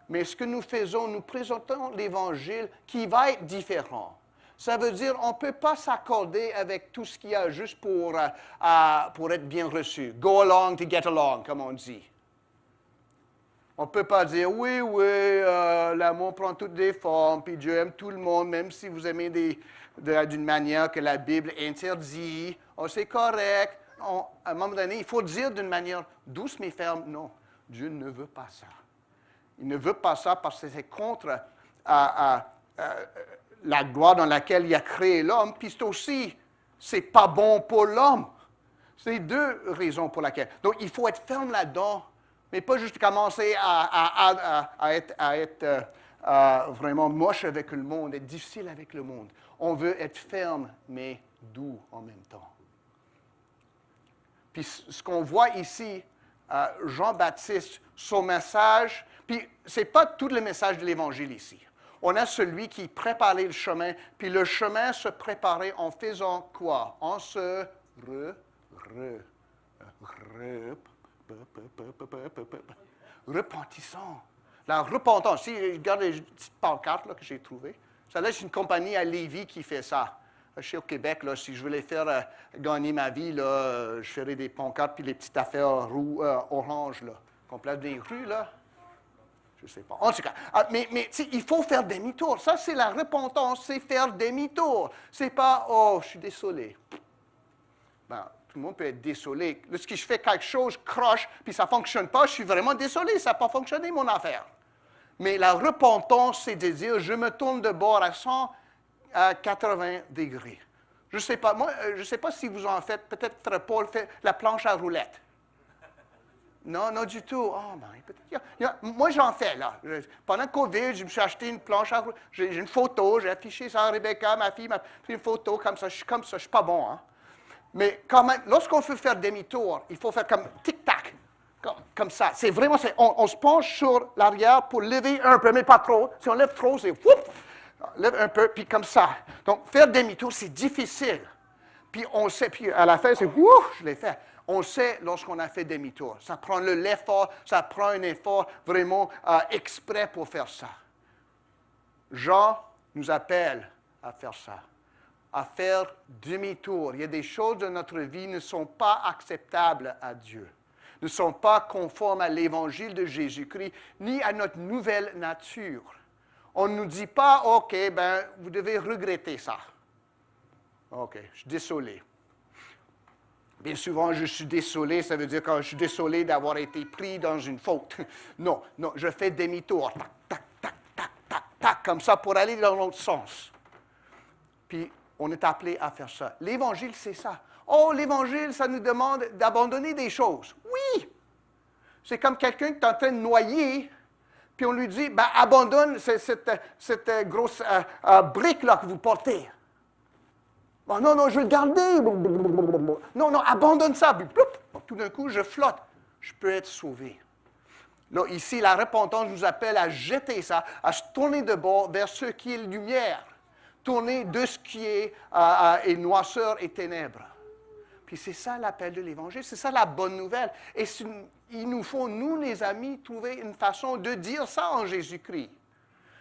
Mais ce que nous faisons, nous présentons l'Évangile qui va être différent. Ça veut dire qu'on ne peut pas s'accorder avec tout ce qu'il y a juste pour être bien reçu. Go along to get along, comme on dit. On ne peut pas dire, oui, l'amour prend toutes les formes, puis Dieu aime tout le monde, même si vous aimez d'une manière que la Bible interdit. Oh, c'est correct. À un moment donné, il faut dire d'une manière douce mais ferme, non, Dieu ne veut pas ça. Il ne veut pas ça parce que c'est contre la gloire dans laquelle il a créé l'homme, puis c'est aussi, c'est pas bon pour l'homme. C'est deux raisons pour lesquelles. Donc, il faut être ferme là-dedans, mais pas juste commencer à être vraiment moche avec le monde, être difficile avec le monde. On veut être ferme, mais doux en même temps. Puis ce qu'on voit ici, Jean-Baptiste, son message, puis ce n'est pas tout le message de l'Évangile ici. On a celui qui préparait le chemin, puis le chemin se préparait en faisant quoi? En se repentissant. La repentance, si regarde les petites pancartes là, que j'ai trouvées, ça laisse une compagnie à Lévis qui fait ça. Je sais, au Québec, là, si je voulais faire gagner ma vie, là, je ferais des pancartes puis les petites affaires oranges, là, qu'on place dans les rues, là. Je ne sais pas. En tout cas, mais il faut faire demi-tour. Ça, c'est la repentance, c'est faire demi-tour. C'est pas, oh, je suis désolé. Ben, tout le monde peut être désolé. Lorsque je fais quelque chose, croche, puis ça ne fonctionne pas, je suis vraiment désolé, ça n'a pas fonctionné, mon affaire. Mais la repentance, c'est de dire, je me tourne de bord à 180 degrés. Je ne sais pas, moi, je ne sais pas si vous en faites, peut-être Paul fait la planche à roulettes. Non, non du tout. Oh, ben, moi, j'en fais, là. Pendant le COVID, je me suis acheté une planche à roulettes. J'ai une photo, j'ai affiché ça à Rebecca, ma fille m'a pris une photo comme ça. Je ne suis pas bon, hein. Mais quand même, lorsqu'on veut faire demi-tour, il faut faire comme tic-tac, comme ça. C'est vraiment, on se penche sur l'arrière pour lever un peu, mais pas trop. Si on lève trop, c'est whoop, lève un peu, puis comme ça. Donc, faire demi-tour, c'est difficile. Puis on sait, puis à la fin, c'est ouf, je l'ai fait. On sait lorsqu'on a fait demi-tour. Ça prend l'effort, ça prend un effort vraiment exprès pour faire ça. Jean nous appelle à faire ça, à faire demi-tour. Il y a des choses dans notre vie qui ne sont pas acceptables à Dieu, ne sont pas conformes à l'Évangile de Jésus-Christ, ni à notre nouvelle nature. On ne nous dit pas, OK, ben, vous devez regretter ça. OK, je suis désolé. Bien souvent, je suis désolé, ça veut dire que je suis désolé d'avoir été pris dans une faute. Non, non, je fais demi-tour, tac, tac, tac, tac, tac, tac, comme ça pour aller dans l'autre sens. Puis, on est appelé à faire ça. L'Évangile, c'est ça. Oh, l'Évangile, ça nous demande d'abandonner des choses. Oui! C'est comme quelqu'un qui est en train de noyer, puis on lui dit, ben, abandonne cette grosse brique-là que vous portez. Oh, non, non, je vais le garder. Non, non, abandonne ça. Puis, ploup, tout d'un coup, je flotte. Je peux être sauvé. Là, ici, la repentance nous appelle à jeter ça, à se tourner de bord vers ce qui est lumière. Tourner de ce qui est noirceur et ténèbres. Puis c'est ça l'appel de l'Évangile, c'est ça la bonne nouvelle. Et il nous faut, nous les amis, trouver une façon de dire ça en Jésus-Christ.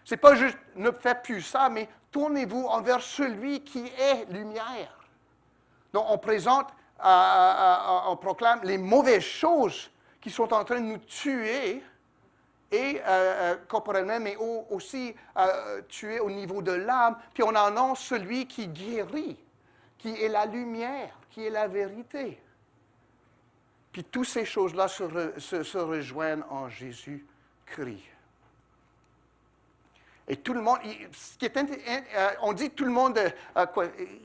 Ce n'est pas juste ne faites plus ça, mais tournez-vous envers celui qui est lumière. Donc on présente, on proclame les mauvaises choses qui sont en train de nous tuer, et corporellement, mais aussi tuer au niveau de l'âme. Puis on annonce celui qui guérit, qui est la lumière, qui est la vérité. Puis toutes ces choses-là se rejoignent en Jésus-Christ. Et tout le monde, on dit tout le monde,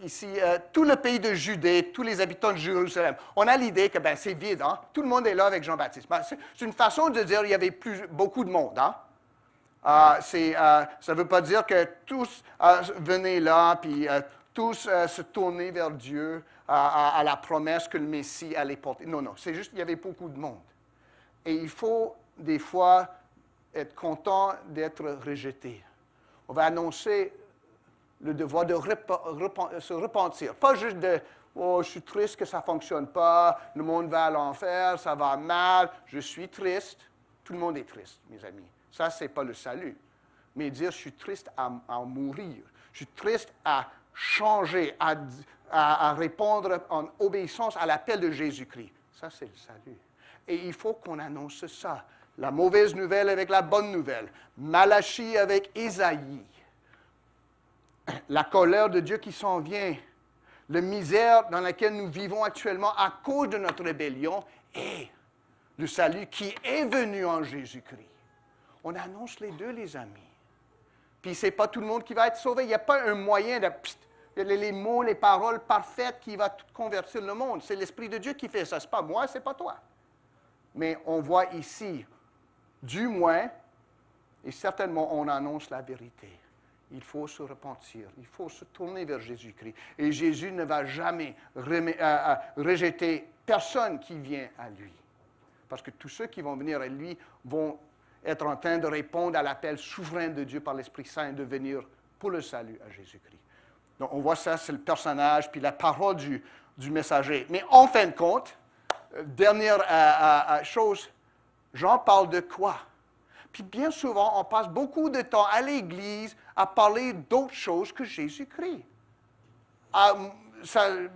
ici, tout le pays de Judée, tous les habitants de Jérusalem. On a l'idée que c'est vide, hein? Tout le monde est là avec Jean-Baptiste. C'est une façon de dire qu'il y avait beaucoup de monde. Hein? Ça ne veut pas dire que tous venaient là, puis tous se tournaient vers Dieu à la promesse que le Messie allait porter. Non, non, c'est juste qu'il y avait beaucoup de monde. Et il faut des fois être content d'être rejeté. On va annoncer le devoir de se repentir. Pas juste de « Oh, je suis triste que ça ne fonctionne pas, le monde va à l'enfer, ça va mal, je suis triste. » Tout le monde est triste, mes amis. Ça, ce n'est pas le salut. Mais dire « Je suis triste à mourir, je suis triste à changer, à répondre en obéissance à l'appel de Jésus-Christ. » Ça, c'est le salut. Et il faut qu'on annonce ça. La mauvaise nouvelle avec la bonne nouvelle. Malachie avec Ésaïe. La colère de Dieu qui s'en vient. La misère dans laquelle nous vivons actuellement à cause de notre rébellion. Et le salut qui est venu en Jésus-Christ. On annonce les deux, les amis. Puis ce n'est pas tout le monde qui va être sauvé. Il n'y a pas un moyen de... les mots, les paroles parfaites qui va tout convertir le monde. C'est l'Esprit de Dieu qui fait ça. Ce n'est pas moi, ce n'est pas toi. Mais on voit ici... Du moins, et certainement, on annonce la vérité. Il faut se repentir, il faut se tourner vers Jésus-Christ. Et Jésus ne va jamais rejeter personne qui vient à lui. Parce que tous ceux qui vont venir à lui vont être en train de répondre à l'appel souverain de Dieu par l'Esprit Saint de venir pour le salut à Jésus-Christ. Donc, on voit ça, c'est le personnage, puis la parole du messager. Mais en fin de compte, dernière chose, Jean parle de quoi? Puis bien souvent, on passe beaucoup de temps à l'Église à parler d'autres choses que Jésus-Christ.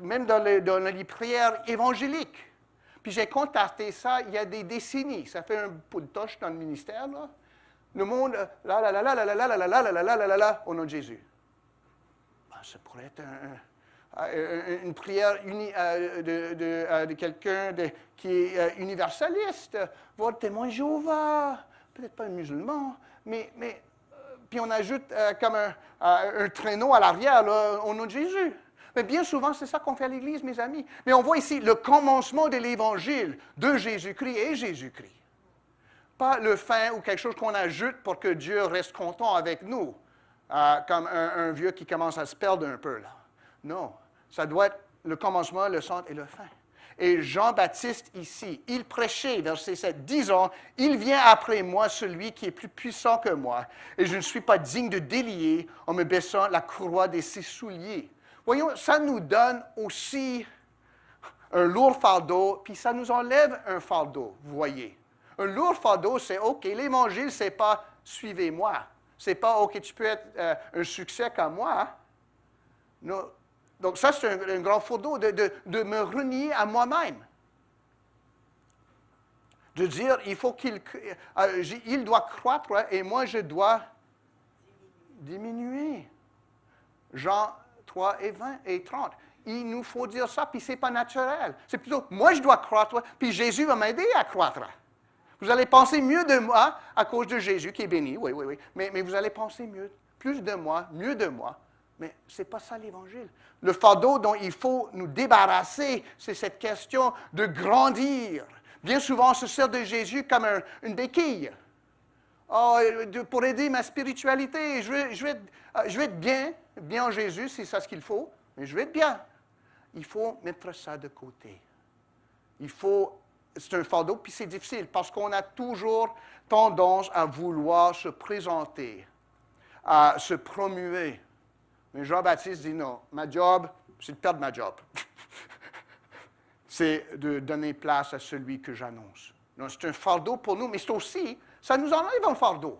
même dans les prières évangéliques. Puis j'ai constaté ça il y a des décennies. Ça fait un peu de toche dans le ministère, là. Le monde, au nom de Jésus. Ça pourrait être une prière de quelqu'un qui est universaliste. Votre témoin Jéhovah, peut-être pas un musulman, mais puis on ajoute comme un traîneau à l'arrière, là, au nom de Jésus. Mais bien souvent, c'est ça qu'on fait à l'Église, mes amis. Mais on voit ici le commencement de l'Évangile de Jésus-Christ et Jésus-Christ. Pas le fin ou quelque chose qu'on ajoute pour que Dieu reste content avec nous, comme un vieux qui commence à se perdre un peu, là. Non, ça doit être le commencement, le centre et le fin. Et Jean-Baptiste ici, il prêchait, verset 7, disant, « Il vient après moi celui qui est plus puissant que moi, et je ne suis pas digne de délier en me baissant la courroie de ses souliers. » Voyons, ça nous donne aussi un lourd fardeau, puis ça nous enlève un fardeau, vous voyez. Un lourd fardeau, c'est OK, l'Évangile, c'est pas « suivez-moi ». C'est pas « OK, tu peux être un succès comme moi ». Non. Donc ça, c'est un grand fardeau de me renier à moi-même. De dire, il faut il doit croître et moi, je dois diminuer. Jean 3 et 20 et 30. Il nous faut dire ça, puis ce n'est pas naturel. C'est plutôt, moi, je dois croître, puis Jésus va m'aider à croître. Vous allez penser mieux de moi à cause de Jésus qui est béni, oui. Mais vous allez penser mieux, plus de moi, mieux de moi. Mais ce n'est pas ça l'Évangile. Le fardeau dont il faut nous débarrasser, c'est cette question de grandir. Bien souvent, on se sert de Jésus comme une béquille. Pour aider ma spiritualité, je vais être bien en Jésus, c'est ça ce qu'il faut, mais je vais être bien. Il faut mettre ça de côté. C'est un fardeau, puis c'est difficile, parce qu'on a toujours tendance à vouloir se présenter, à se promuer. Mais Jean-Baptiste dit non, ma job, c'est de perdre ma job. C'est de donner place à celui que j'annonce. Donc, c'est un fardeau pour nous, mais c'est aussi, ça nous enlève un fardeau.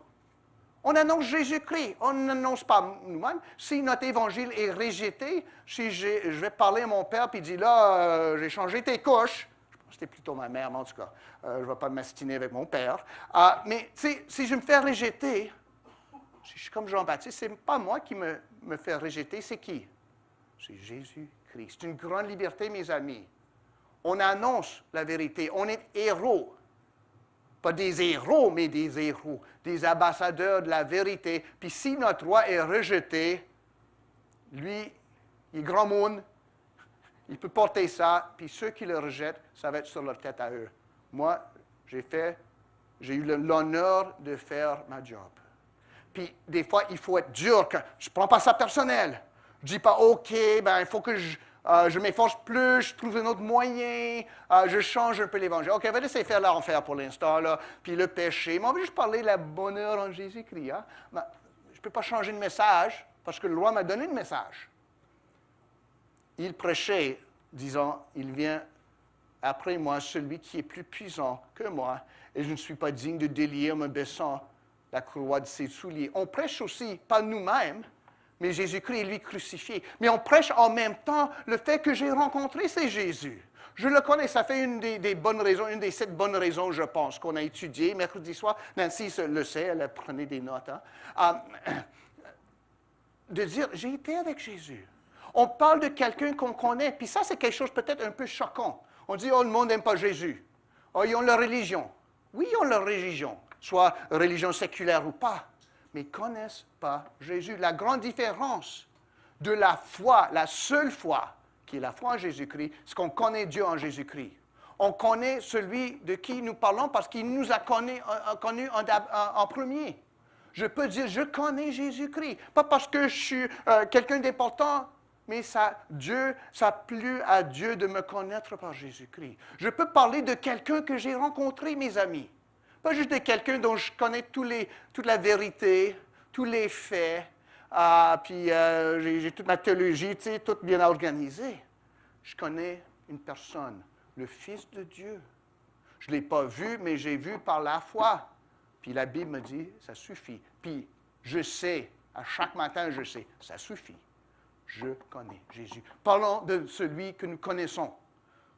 On annonce Jésus-Christ, on n'annonce pas nous-mêmes. Si notre évangile est rejeté, si je vais parler à mon père, puis il dit là, j'ai changé tes couches. Je pense que c'était plutôt ma mère, mais en tout cas, je ne vais pas m'astiner avec mon père. Mais si je me fais rejeter, si je suis comme Jean-Baptiste, ce n'est pas moi qui me fait rejeter, c'est qui? C'est Jésus-Christ. C'est une grande liberté, mes amis. On annonce la vérité. On est héros. Pas des héros, mais des héros. Des ambassadeurs de la vérité. Puis si notre roi est rejeté, lui, il est grand monde. Il peut porter ça. Puis ceux qui le rejettent, ça va être sur leur tête à eux. Moi, j'ai eu l'honneur de faire ma job. Puis, des fois, il faut être dur. Je ne prends pas ça personnel. Je ne dis pas, OK, il faut que je m'efforce plus, je trouve un autre moyen, je change un peu l'Évangile. OK, on va laisser faire l'enfer pour l'instant, là, puis le péché. Mais on va juste parler de la bonheur en Jésus-Christ. Hein? Je ne peux pas changer de message, parce que le roi m'a donné le message. Il prêchait, disant, il vient après moi celui qui est plus puissant que moi, et je ne suis pas digne de délier en me baissant la courroie de ses souliers. On prêche aussi, pas nous-mêmes, mais Jésus-Christ est lui crucifié. Mais on prêche en même temps le fait que j'ai rencontré c'est Jésus. Je le connais, ça fait une des bonnes raisons, une des 7 bonnes raisons, je pense, qu'on a étudiées mercredi soir. Nancy le sait, elle prenait des notes. Hein. De dire, j'ai été avec Jésus. On parle de quelqu'un qu'on connaît, puis ça, c'est quelque chose peut-être un peu choquant. On dit, le monde n'aime pas Jésus. Ils ont leur religion. Oui, ils ont leur religion. Soit religion séculaire ou pas, mais ne connaissent pas Jésus. La grande différence de la foi, la seule foi, qui est la foi en Jésus-Christ, c'est qu'on connaît Dieu en Jésus-Christ. On connaît celui de qui nous parlons parce qu'il nous a connus en premier. Je peux dire, je connais Jésus-Christ. Pas parce que je suis quelqu'un d'important, mais ça a plu à Dieu de me connaître par Jésus-Christ. Je peux parler de quelqu'un que j'ai rencontré, mes amis. Pas juste de quelqu'un dont je connais toute la vérité, tous les faits, puis j'ai toute ma théologie, toute bien organisée. Je connais une personne, le Fils de Dieu. Je ne l'ai pas vu, mais j'ai vu par la foi. Puis la Bible me dit, ça suffit. Puis je sais, à chaque matin, je sais, ça suffit. je connais Jésus. Parlons de celui que nous connaissons.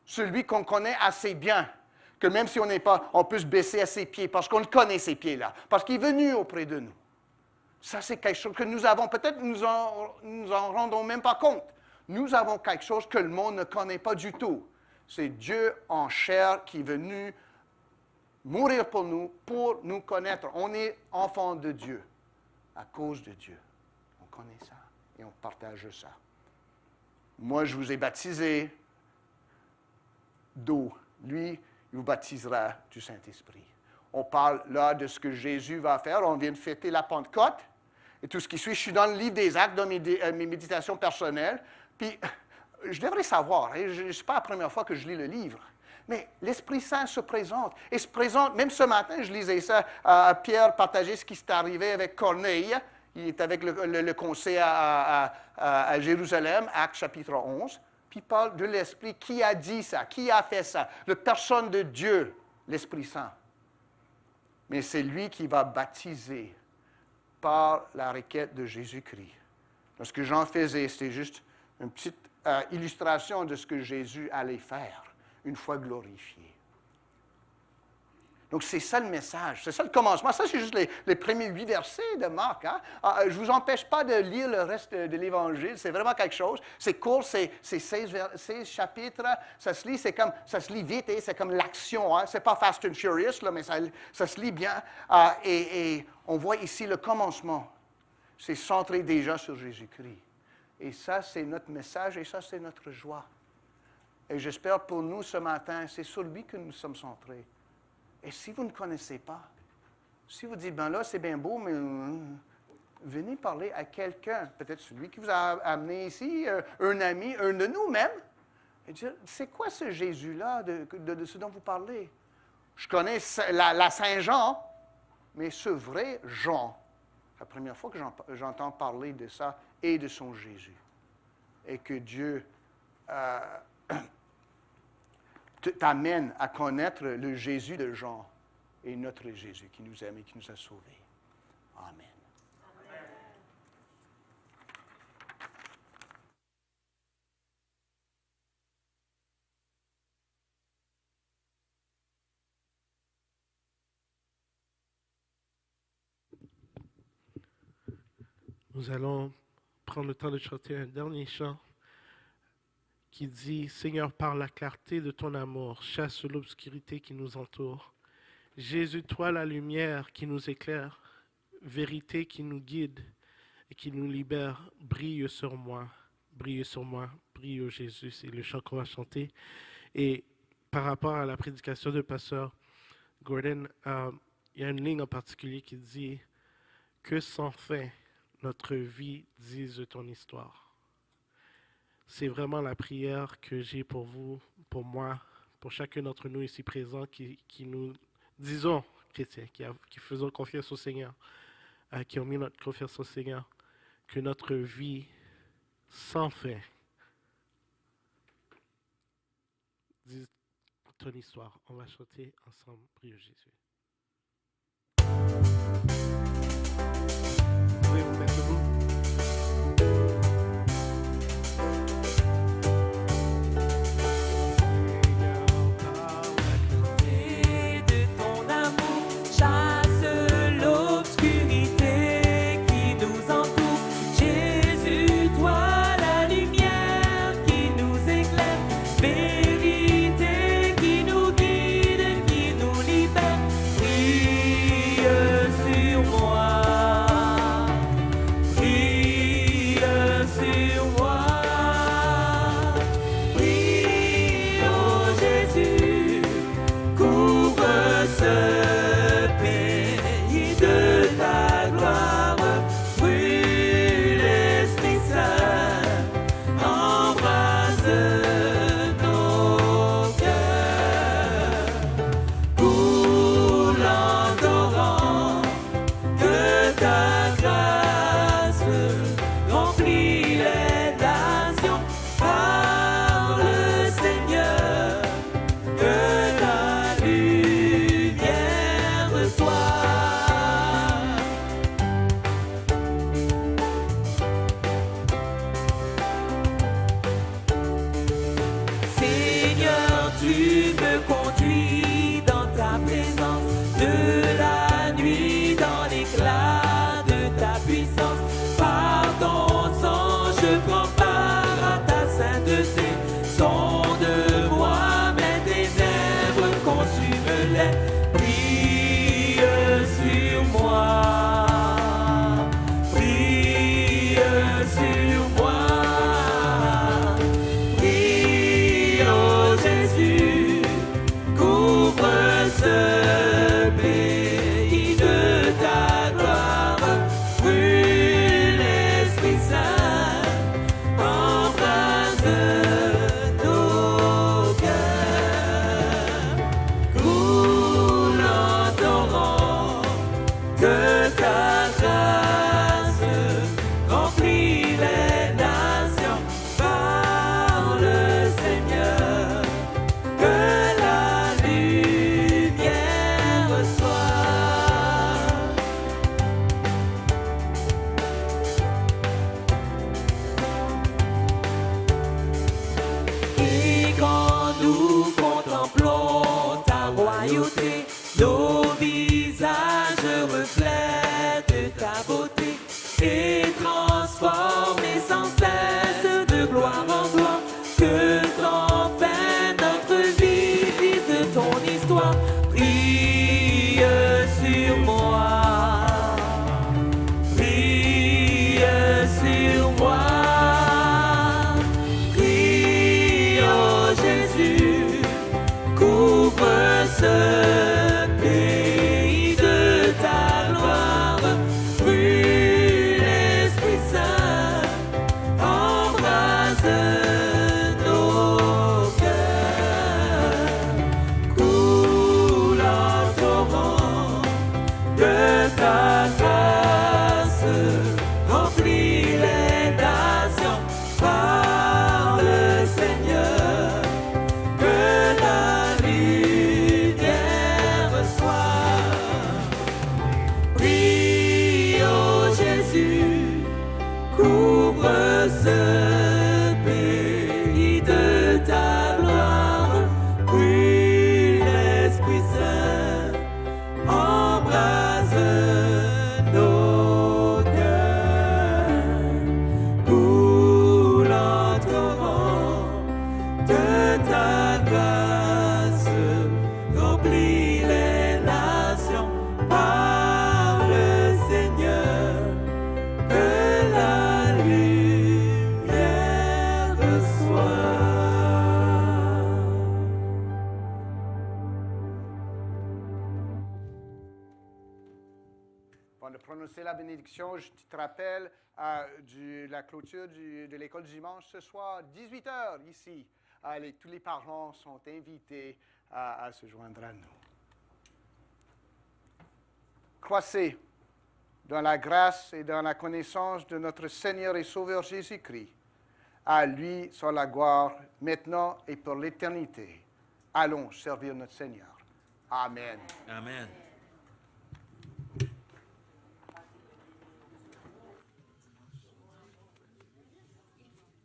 Celui qu'on connaît assez bien, que même si on n'est pas, on peut se baisser à ses pieds parce qu'on le connaît, ces pieds-là, parce qu'il est venu auprès de nous. Ça, c'est quelque chose que nous avons, peut-être nous en rendons même pas compte. Nous avons quelque chose que le monde ne connaît pas du tout. C'est Dieu en chair qui est venu mourir pour nous connaître. On est enfant de Dieu à cause de Dieu. On connaît ça et on partage ça. Moi, je vous ai baptisé d'eau. Lui, il vous baptisera du Saint-Esprit. On parle là de ce que Jésus va faire. On vient de fêter la Pentecôte et tout ce qui suit. Je suis dans le livre des Actes, dans mes méditations personnelles. Puis, je devrais savoir, hein, ce n'est pas la première fois que je lis le livre, mais l'Esprit Saint se présente. Et se présente, même ce matin, je lisais ça, Pierre partageait ce qui s'est arrivé avec Corneille. Il est avec le conseil à Jérusalem, Actes chapitre 11. Puis il parle de l'Esprit. Qui a dit ça? Qui a fait ça? La personne de Dieu, l'Esprit Saint. Mais c'est lui qui va baptiser par la requête de Jésus-Christ. Ce que Jean faisait, c'était juste une petite illustration de ce que Jésus allait faire une fois glorifié. Donc, c'est ça le message, c'est ça le commencement. Ça, c'est juste les premiers 8 versets de Marc. Hein? Je ne vous empêche pas de lire le reste de l'Évangile, c'est vraiment quelque chose. C'est court, c'est 16 chapitres, ça se lit vite, et c'est comme l'action. Hein? Ce n'est pas Fast and Furious, là, mais ça se lit bien. Et on voit ici le commencement. C'est centré déjà sur Jésus-Christ. Et ça, c'est notre message et ça, c'est notre joie. Et j'espère pour nous ce matin, c'est sur lui que nous sommes centrés. Et si vous ne connaissez pas, si vous dites, ben là, c'est bien beau, mais venez parler à quelqu'un, peut-être celui qui vous a amené ici, un ami, un de nous-mêmes, et dire, c'est quoi ce Jésus-là de ce dont vous parlez? Je connais la Saint-Jean, mais ce vrai Jean, la première fois que j'entends parler de ça et de son Jésus. Et que Dieu t'amène à connaître le Jésus de Jean et notre Jésus qui nous aime et qui nous a sauvés. Amen. Nous allons prendre le temps de chanter un dernier chant qui dit « Seigneur, par la clarté de ton amour, chasse l'obscurité qui nous entoure. Jésus, toi la lumière qui nous éclaire, vérité qui nous guide et qui nous libère, brille sur moi, brille sur moi, brille au Jésus. » C'est le chant qu'on va chanter. Et par rapport à la prédication de Pasteur Gordon, il y a une ligne en particulier qui dit « Que sans fin notre vie dise de ton histoire. » C'est vraiment la prière que j'ai pour vous, pour moi, pour chacun d'entre nous ici présents qui nous disons chrétiens, qui faisons confiance au Seigneur, qui ont mis notre confiance au Seigneur, que notre vie sans fin dise ton histoire. On va chanter ensemble, prie Jésus. Vous pouvez vous mettre debout. assume-les. Prie sur moi. Prie sur moi. Prie, oh Jésus, couvre ce pays de ta gloire. Brûle l'Esprit Saint, embrase nos cœurs. Coule en torrent de ta grâce, remplis les nations par le Seigneur, que la lumière soit. Et quand nous contemplons ta royauté, nos visages reflètent ta beauté et transformés sans cesse de gloire en gloire. Que sans fin notre vie vise ton histoire. Prie sur moi. Prie sur moi. Prie, oh Jésus, couvre ce pays de ta gloire. Brûle l'Esprit Saint, embrase nos cœurs. Coule en torrent de ta grâce, remplis les nations par le Seigneur, que la lumière soit. Prie, oh Jésus, couvre ce pays de ta gloire. Brûle l'Esprit Saint, embrase nos cœurs. Coule en torrent de ta grâce, remplis les nations par le Seigneur, que la lumière soit. Avant de prononcer la bénédiction, je te rappelle la clôture de l'école du dimanche ce soir, 18h ici. Tous les parents sont invités à se joindre à nous. Croissez dans la grâce et dans la connaissance de notre Seigneur et Sauveur Jésus-Christ. À lui soit la gloire maintenant et pour l'éternité. Allons servir notre Seigneur. Amen. Amen.